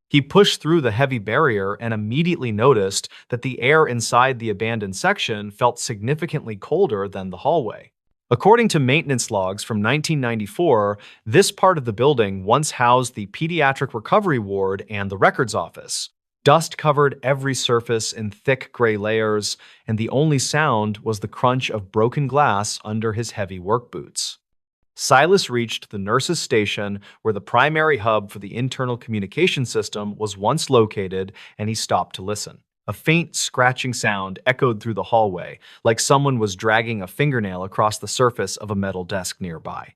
He pushed through the heavy barrier and immediately noticed that the air inside the abandoned section felt significantly colder than the hallway. According to maintenance logs from 1994, this part of the building once housed the pediatric recovery ward and the records office. Dust covered every surface in thick gray layers, and the only sound was the crunch of broken glass under his heavy work boots. Silas reached the nurses' station where the primary hub for the internal communication system was once located, and he stopped to listen. A faint scratching sound echoed through the hallway, like someone was dragging a fingernail across the surface of a metal desk nearby.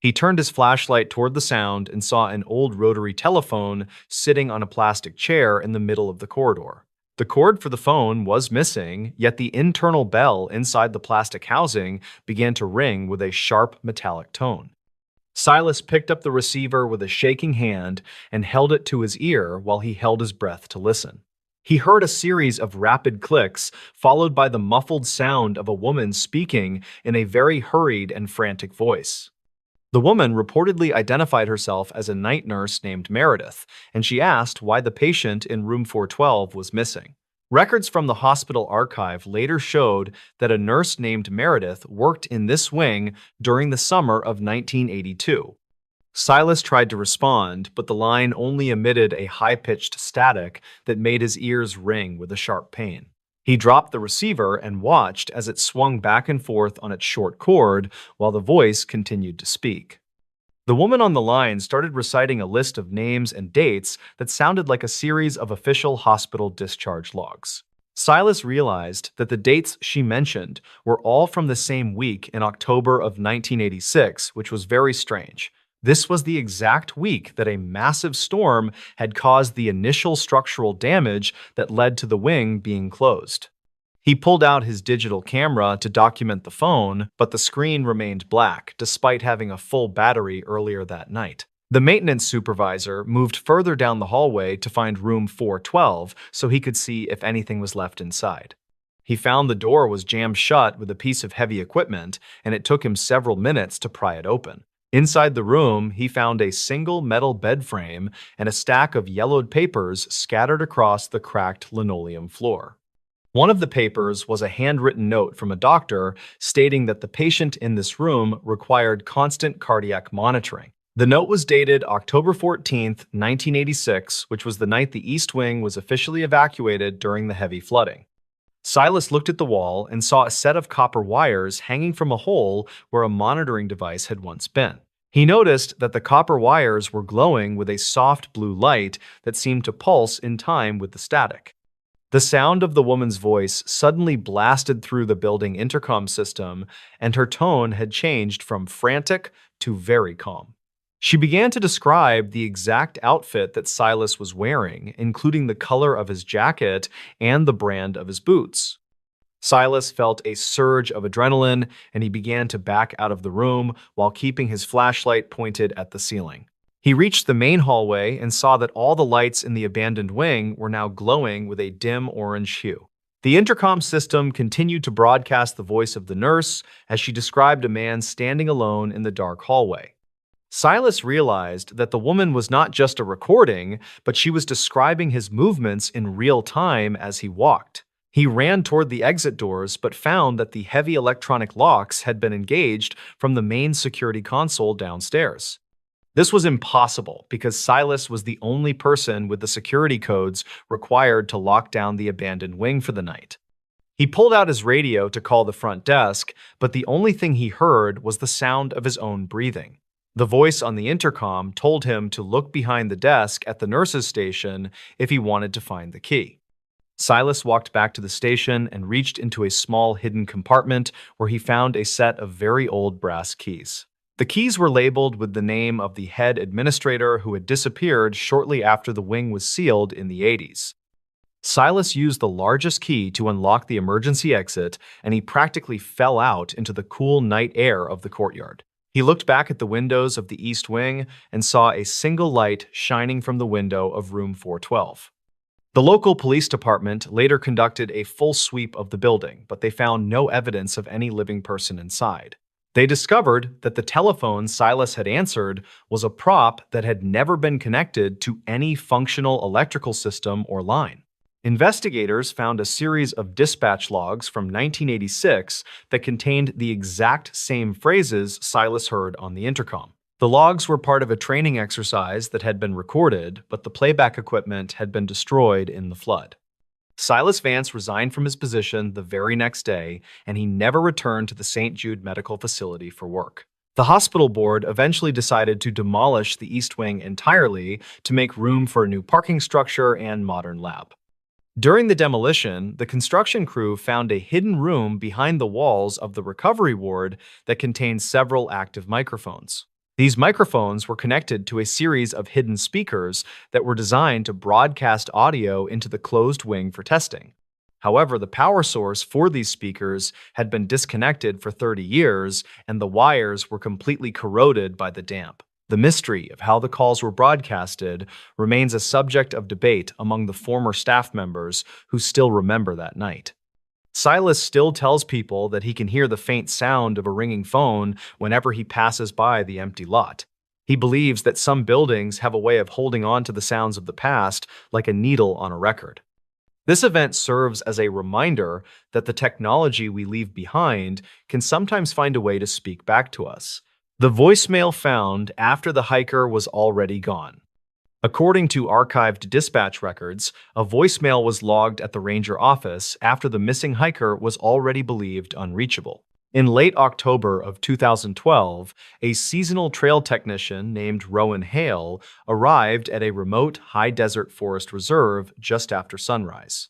He turned his flashlight toward the sound and saw an old rotary telephone sitting on a plastic chair in the middle of the corridor. The cord for the phone was missing, yet the internal bell inside the plastic housing began to ring with a sharp metallic tone. Silas picked up the receiver with a shaking hand and held it to his ear while he held his breath to listen. He heard a series of rapid clicks, followed by the muffled sound of a woman speaking in a very hurried and frantic voice. The woman reportedly identified herself as a night nurse named Meredith, and she asked why the patient in room 412 was missing. Records from the hospital archive later showed that a nurse named Meredith worked in this wing during the summer of 1982. Silas tried to respond, but the line only emitted a high-pitched static that made his ears ring with a sharp pain. He dropped the receiver and watched as it swung back and forth on its short cord while the voice continued to speak. The woman on the line started reciting a list of names and dates that sounded like a series of official hospital discharge logs. Silas realized that the dates she mentioned were all from the same week in October of 1986, which was very strange. This was the exact week that a massive storm had caused the initial structural damage that led to the wing being closed. He pulled out his digital camera to document the phone, but the screen remained black, despite having a full battery earlier that night. The maintenance supervisor moved further down the hallway to find room 412 so he could see if anything was left inside. He found the door was jammed shut with a piece of heavy equipment, and it took him several minutes to pry it open. Inside the room, he found a single metal bed frame and a stack of yellowed papers scattered across the cracked linoleum floor. One of the papers was a handwritten note from a doctor stating that the patient in this room required constant cardiac monitoring. The note was dated October 14th, 1986, which was the night the East Wing was officially evacuated during the heavy flooding. Silas looked at the wall and saw a set of copper wires hanging from a hole where a monitoring device had once been. He noticed that the copper wires were glowing with a soft blue light that seemed to pulse in time with the static. The sound of the woman's voice suddenly blasted through the building intercom system, and her tone had changed from frantic to very calm. She began to describe the exact outfit that Silas was wearing, including the color of his jacket and the brand of his boots. Silas felt a surge of adrenaline, and he began to back out of the room while keeping his flashlight pointed at the ceiling. He reached the main hallway and saw that all the lights in the abandoned wing were now glowing with a dim orange hue. The intercom system continued to broadcast the voice of the nurse as she described a man standing alone in the dark hallway. Silas realized that the woman was not just a recording, but she was describing his movements in real time as he walked. He ran toward the exit doors, but found that the heavy electronic locks had been engaged from the main security console downstairs. This was impossible because Silas was the only person with the security codes required to lock down the abandoned wing for the night. He pulled out his radio to call the front desk, but the only thing he heard was the sound of his own breathing. The voice on the intercom told him to look behind the desk at the nurse's station if he wanted to find the key. Silas walked back to the station and reached into a small hidden compartment where he found a set of very old brass keys. The keys were labeled with the name of the head administrator who had disappeared shortly after the wing was sealed in the 80s. Silas used the largest key to unlock the emergency exit, and he practically fell out into the cool night air of the courtyard. He looked back at the windows of the East Wing and saw a single light shining from the window of room 412. The local police department later conducted a full sweep of the building, but they found no evidence of any living person inside. They discovered that the telephone Silas had answered was a prop that had never been connected to any functional electrical system or line. Investigators found a series of dispatch logs from 1986 that contained the exact same phrases Silas heard on the intercom. The logs were part of a training exercise that had been recorded, but the playback equipment had been destroyed in the flood. Silas Vance resigned from his position the very next day, and he never returned to the St. Jude Medical Facility for work. The hospital board eventually decided to demolish the East Wing entirely to make room for a new parking structure and modern lab. During the demolition, the construction crew found a hidden room behind the walls of the recovery ward that contained several active microphones. These microphones were connected to a series of hidden speakers that were designed to broadcast audio into the closed wing for testing. However, the power source for these speakers had been disconnected for 30 years, and the wires were completely corroded by the damp. The mystery of how the calls were broadcasted remains a subject of debate among the former staff members who still remember that night. Silas still tells people that he can hear the faint sound of a ringing phone whenever he passes by the empty lot. He believes that some buildings have a way of holding on to the sounds of the past like a needle on a record. This event serves as a reminder that the technology we leave behind can sometimes find a way to speak back to us. The voicemail found after the hiker was already gone. According to archived dispatch records, a voicemail was logged at the ranger office after the missing hiker was already believed unreachable. In late October of 2012, a seasonal trail technician named Rowan Hale arrived at a remote high-desert forest reserve just after sunrise.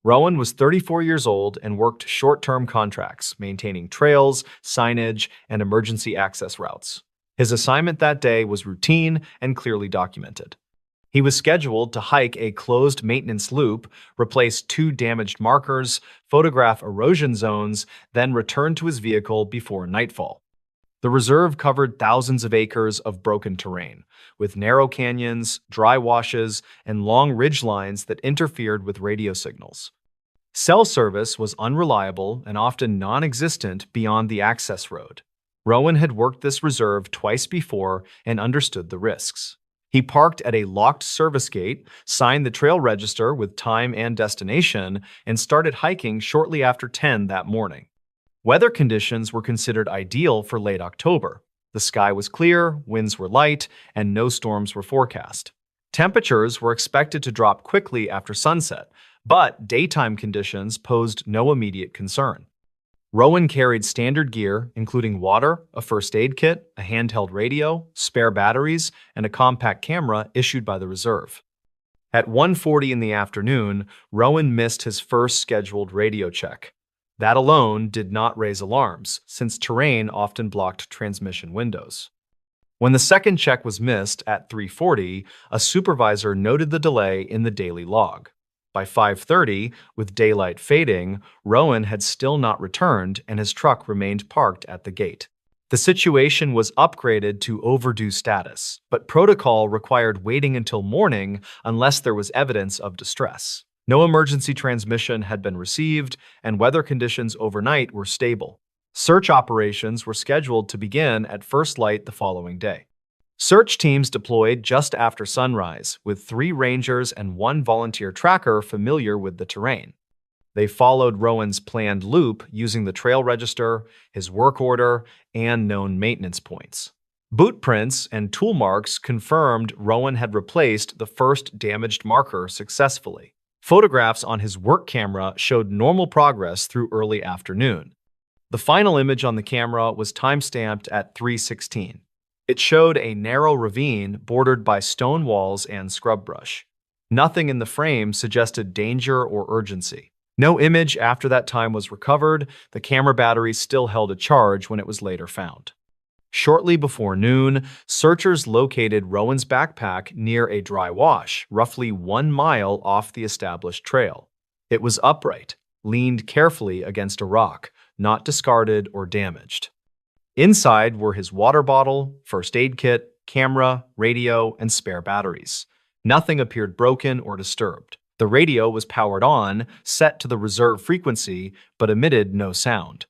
Rowan was 34 years old and worked short-term contracts, maintaining trails, signage, and emergency access routes. His assignment that day was routine and clearly documented. He was scheduled to hike a closed maintenance loop, replace two damaged markers, photograph erosion zones, then return to his vehicle before nightfall. The reserve covered thousands of acres of broken terrain, with narrow canyons, dry washes, and long ridge lines that interfered with radio signals. Cell service was unreliable and often non-existent beyond the access road. Rowan had worked this reserve twice before and understood the risks. He parked at a locked service gate, signed the trail register with time and destination, and started hiking shortly after 10 that morning. Weather conditions were considered ideal for late October. The sky was clear, winds were light, and no storms were forecast. Temperatures were expected to drop quickly after sunset, but daytime conditions posed no immediate concern. Rowan carried standard gear, including water, a first aid kit, a handheld radio, spare batteries, and a compact camera issued by the reserve. At 1:40 in the afternoon, Rowan missed his first scheduled radio check. That alone did not raise alarms, since terrain often blocked transmission windows. When the second check was missed at 3:40, a supervisor noted the delay in the daily log. By 5:30, with daylight fading, Rowan had still not returned and his truck remained parked at the gate. The situation was upgraded to overdue status, but protocol required waiting until morning unless there was evidence of distress. No emergency transmission had been received, and weather conditions overnight were stable. Search operations were scheduled to begin at first light the following day. Search teams deployed just after sunrise, with 3 rangers and 1 volunteer tracker familiar with the terrain. They followed Rowan's planned loop using the trail register, his work order, and known maintenance points. Boot prints and tool marks confirmed Rowan had replaced the first damaged marker successfully. Photographs on his work camera showed normal progress through early afternoon. The final image on the camera was timestamped at 3:16. It showed a narrow ravine bordered by stone walls and scrub brush. Nothing in the frame suggested danger or urgency. No image after that time was recovered. The camera battery still held a charge when it was later found. Shortly before noon, searchers located Rowan's backpack near a dry wash, roughly 1 mile off the established trail. It was upright, leaned carefully against a rock, not discarded or damaged. Inside were his water bottle, first aid kit, camera, radio, and spare batteries. Nothing appeared broken or disturbed. The radio was powered on, set to the reserve frequency, but emitted no sound.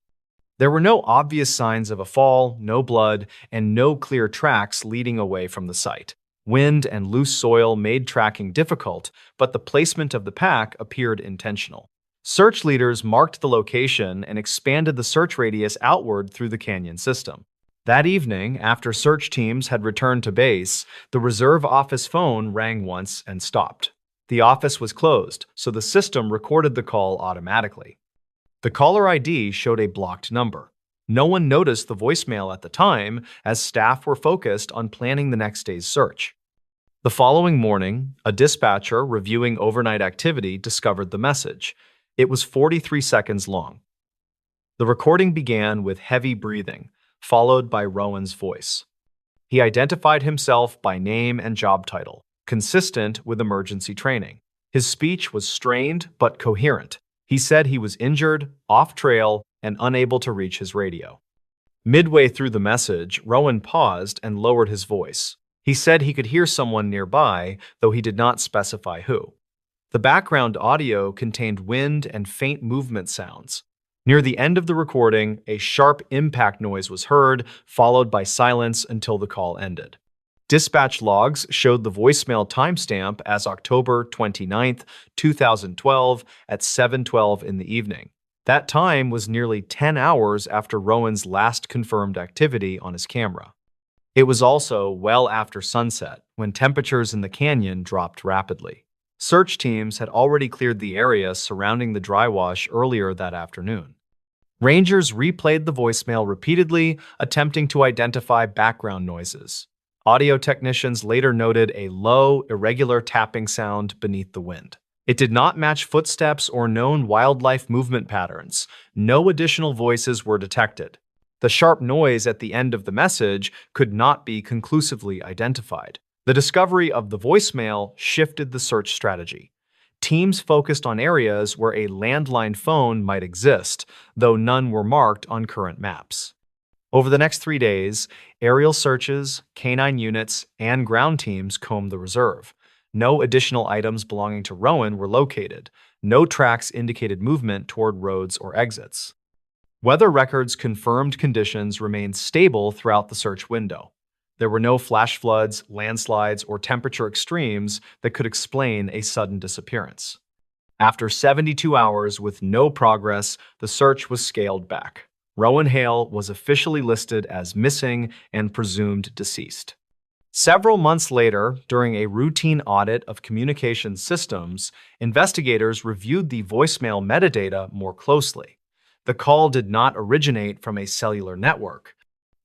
There were no obvious signs of a fall, no blood, and no clear tracks leading away from the site. Wind and loose soil made tracking difficult, but the placement of the pack appeared intentional. Search leaders marked the location and expanded the search radius outward through the canyon system. That evening, after search teams had returned to base, the reserve office phone rang once and stopped. The office was closed, so the system recorded the call automatically. The caller ID showed a blocked number. No one noticed the voicemail at the time, as staff were focused on planning the next day's search. The following morning, a dispatcher reviewing overnight activity discovered the message. It was 43 seconds long. The recording began with heavy breathing, followed by Rowan's voice. He identified himself by name and job title, consistent with emergency training. His speech was strained but coherent. He said he was injured, off-trail, and unable to reach his radio. Midway through the message, Rowan paused and lowered his voice. He said he could hear someone nearby, though he did not specify who. The background audio contained wind and faint movement sounds. Near the end of the recording, a sharp impact noise was heard, followed by silence until the call ended. Dispatch logs showed the voicemail timestamp as October 29, 2012 at 7:12 in the evening. That time was nearly 10 hours after Rowan's last confirmed activity on his camera. It was also well after sunset, when temperatures in the canyon dropped rapidly. Search teams had already cleared the area surrounding the dry wash earlier that afternoon. Rangers replayed the voicemail repeatedly, attempting to identify background noises. Audio technicians later noted a low, irregular tapping sound beneath the wind. It did not match footsteps or known wildlife movement patterns. No additional voices were detected. The sharp noise at the end of the message could not be conclusively identified. The discovery of the voicemail shifted the search strategy. Teams focused on areas where a landline phone might exist, though none were marked on current maps. Over the next 3 days, aerial searches, canine units, and ground teams combed the reserve. No additional items belonging to Rowan were located. No tracks indicated movement toward roads or exits. Weather records confirmed conditions remained stable throughout the search window. There were no flash floods, landslides, or temperature extremes that could explain a sudden disappearance. After 72 hours with no progress, the search was scaled back. Rowan Hale was officially listed as missing and presumed deceased. Several months later, during a routine audit of communication systems, investigators reviewed the voicemail metadata more closely. The call did not originate from a cellular network.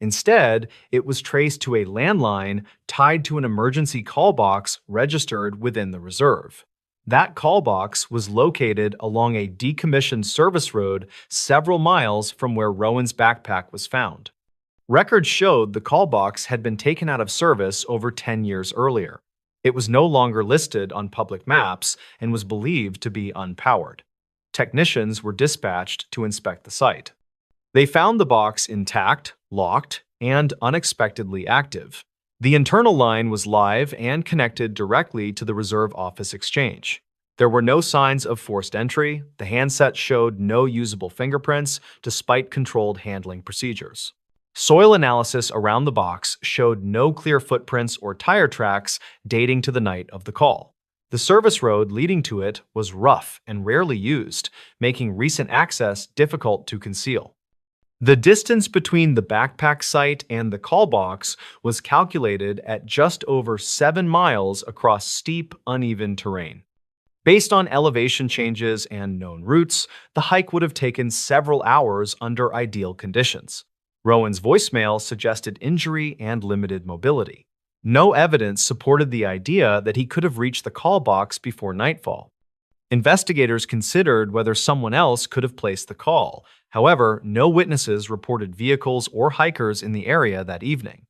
Instead, it was traced to a landline tied to an emergency call box registered within the reserve. That call box was located along a decommissioned service road several miles from where Rowan's backpack was found. Records showed the call box had been taken out of service over 10 years earlier. It was no longer listed on public maps and was believed to be unpowered. Technicians were dispatched to inspect the site. They found the box intact, locked, and unexpectedly active. The internal line was live and connected directly to the reserve office exchange. There were no signs of forced entry. The handset showed no usable fingerprints, despite controlled handling procedures. Soil analysis around the box showed no clear footprints or tire tracks dating to the night of the call. The service road leading to it was rough and rarely used, making recent access difficult to conceal. The distance between the backpack site and the call box was calculated at just over 7 miles across steep, uneven terrain. Based on elevation changes and known routes, the hike would have taken several hours under ideal conditions. Rowan's voicemail suggested injury and limited mobility. No evidence supported the idea that he could have reached the call box before nightfall. Investigators considered whether someone else could have placed the call. However, no witnesses reported vehicles or hikers in the area that evening.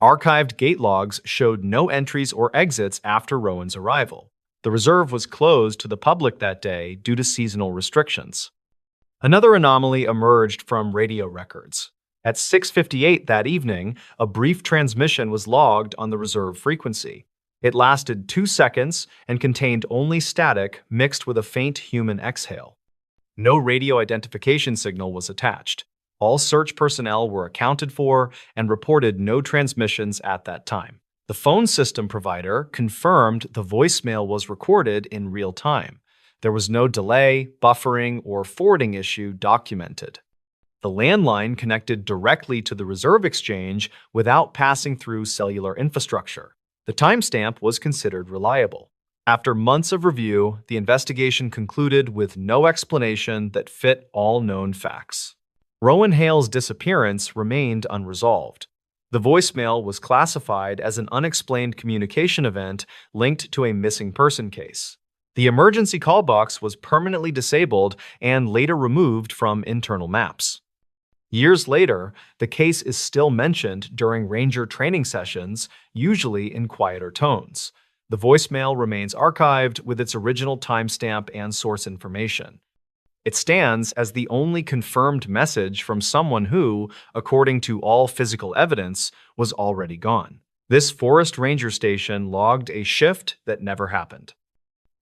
Archived gate logs showed no entries or exits after Rowan's arrival. The reserve was closed to the public that day due to seasonal restrictions. Another anomaly emerged from radio records. At 6:58 that evening, a brief transmission was logged on the reserve frequency. It lasted 2 seconds and contained only static mixed with a faint human exhale. No radio identification signal was attached. All search personnel were accounted for and reported no transmissions at that time. The phone system provider confirmed the voicemail was recorded in real time. There was no delay, buffering, or forwarding issue documented. The landline connected directly to the reserve exchange without passing through cellular infrastructure. The timestamp was considered reliable. After months of review, the investigation concluded with no explanation that fit all known facts. Rowan Hale's disappearance remained unresolved. The voicemail was classified as an unexplained communication event linked to a missing person case. The emergency call box was permanently disabled and later removed from internal maps. Years later, the case is still mentioned during ranger training sessions, usually in quieter tones. The voicemail remains archived with its original timestamp and source information. It stands as the only confirmed message from someone who, according to all physical evidence, was already gone. This forest ranger station logged a shift that never happened.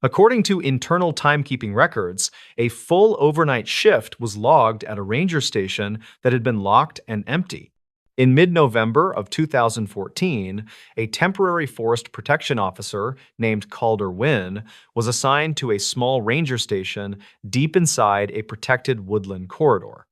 According to internal timekeeping records, a full overnight shift was logged at a ranger station that had been locked and empty. In mid-November of 2014, a temporary forest protection officer named Calder Wynn was assigned to a small ranger station deep inside a protected woodland corridor.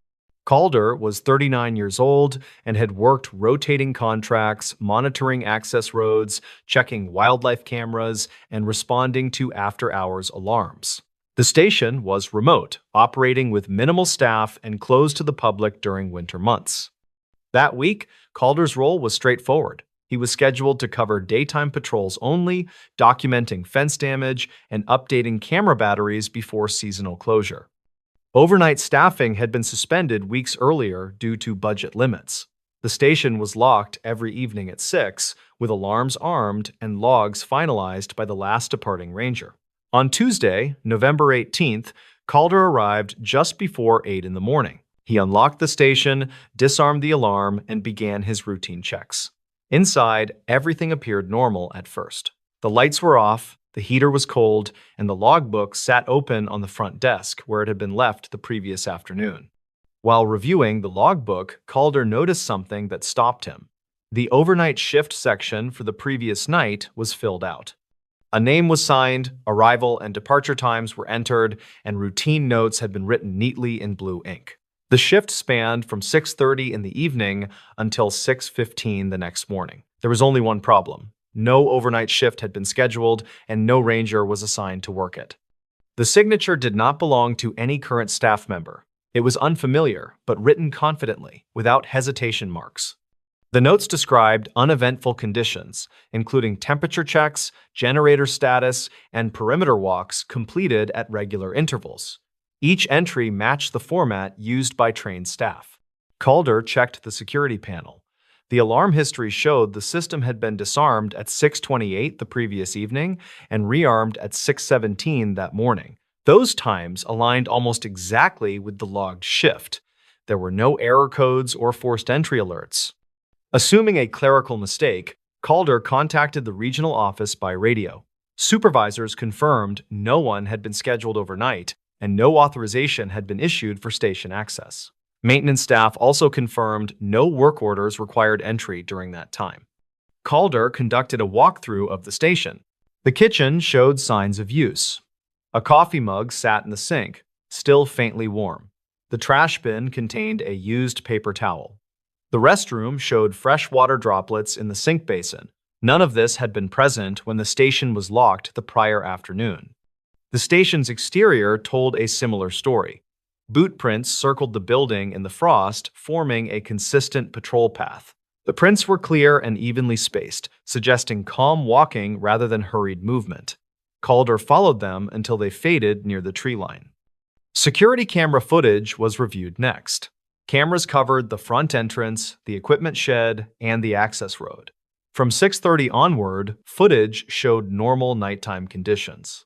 Calder was 39 years old and had worked rotating contracts, monitoring access roads, checking wildlife cameras, and responding to after-hours alarms. The station was remote, operating with minimal staff and closed to the public during winter months. That week, Calder's role was straightforward. He was scheduled to cover daytime patrols only, documenting fence damage, and updating camera batteries before seasonal closure. Overnight staffing had been suspended weeks earlier due to budget limits. The station was locked every evening at 6, with alarms armed and logs finalized by the last departing ranger. On Tuesday, November 18th, Calder arrived just before 8 in the morning. He unlocked the station, disarmed the alarm, and began his routine checks. Inside, everything appeared normal at first. The lights were off, the heater was cold, and the logbook sat open on the front desk where it had been left the previous afternoon. While reviewing the logbook, Calder noticed something that stopped him. The overnight shift section for the previous night was filled out. A name was signed, arrival and departure times were entered, and routine notes had been written neatly in blue ink. The shift spanned from 6:30 in the evening until 6:15 the next morning. There was only one problem. No overnight shift had been scheduled, and no ranger was assigned to work it. The signature did not belong to any current staff member. It was unfamiliar, but written confidently, without hesitation marks. The notes described uneventful conditions, including temperature checks, generator status, and perimeter walks completed at regular intervals. Each entry matched the format used by trained staff. Calder checked the security panel. The alarm history showed the system had been disarmed at 6:28 the previous evening and rearmed at 6:17 that morning. Those times aligned almost exactly with the logged shift. There were no error codes or forced entry alerts. Assuming a clerical mistake, Calder contacted the regional office by radio. Supervisors confirmed no one had been scheduled overnight and no authorization had been issued for station access. Maintenance staff also confirmed no work orders required entry during that time. Calder conducted a walkthrough of the station. The kitchen showed signs of use. A coffee mug sat in the sink, still faintly warm. The trash bin contained a used paper towel. The restroom showed fresh water droplets in the sink basin. None of this had been present when the station was locked the prior afternoon. The station's exterior told a similar story. Boot prints circled the building in the frost, forming a consistent patrol path. The prints were clear and evenly spaced, suggesting calm walking rather than hurried movement. Calder followed them until they faded near the tree line. Security camera footage was reviewed next. Cameras covered the front entrance, the equipment shed, and the access road. From 6:30 onward, footage showed normal nighttime conditions.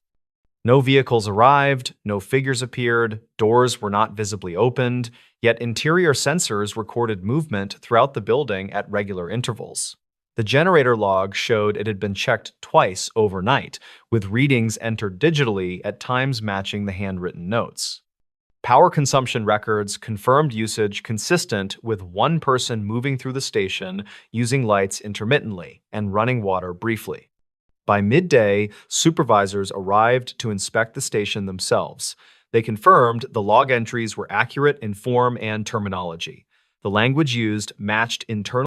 No vehicles arrived, no figures appeared, doors were not visibly opened, yet interior sensors recorded movement throughout the building at regular intervals. The generator log showed it had been checked twice overnight, with readings entered digitally at times matching the handwritten notes. Power consumption records confirmed usage consistent with one person moving through the station, using lights intermittently, and running water briefly. By midday, supervisors arrived to inspect the station themselves. They confirmed the log entries were accurate in form and terminology. The language used matched internal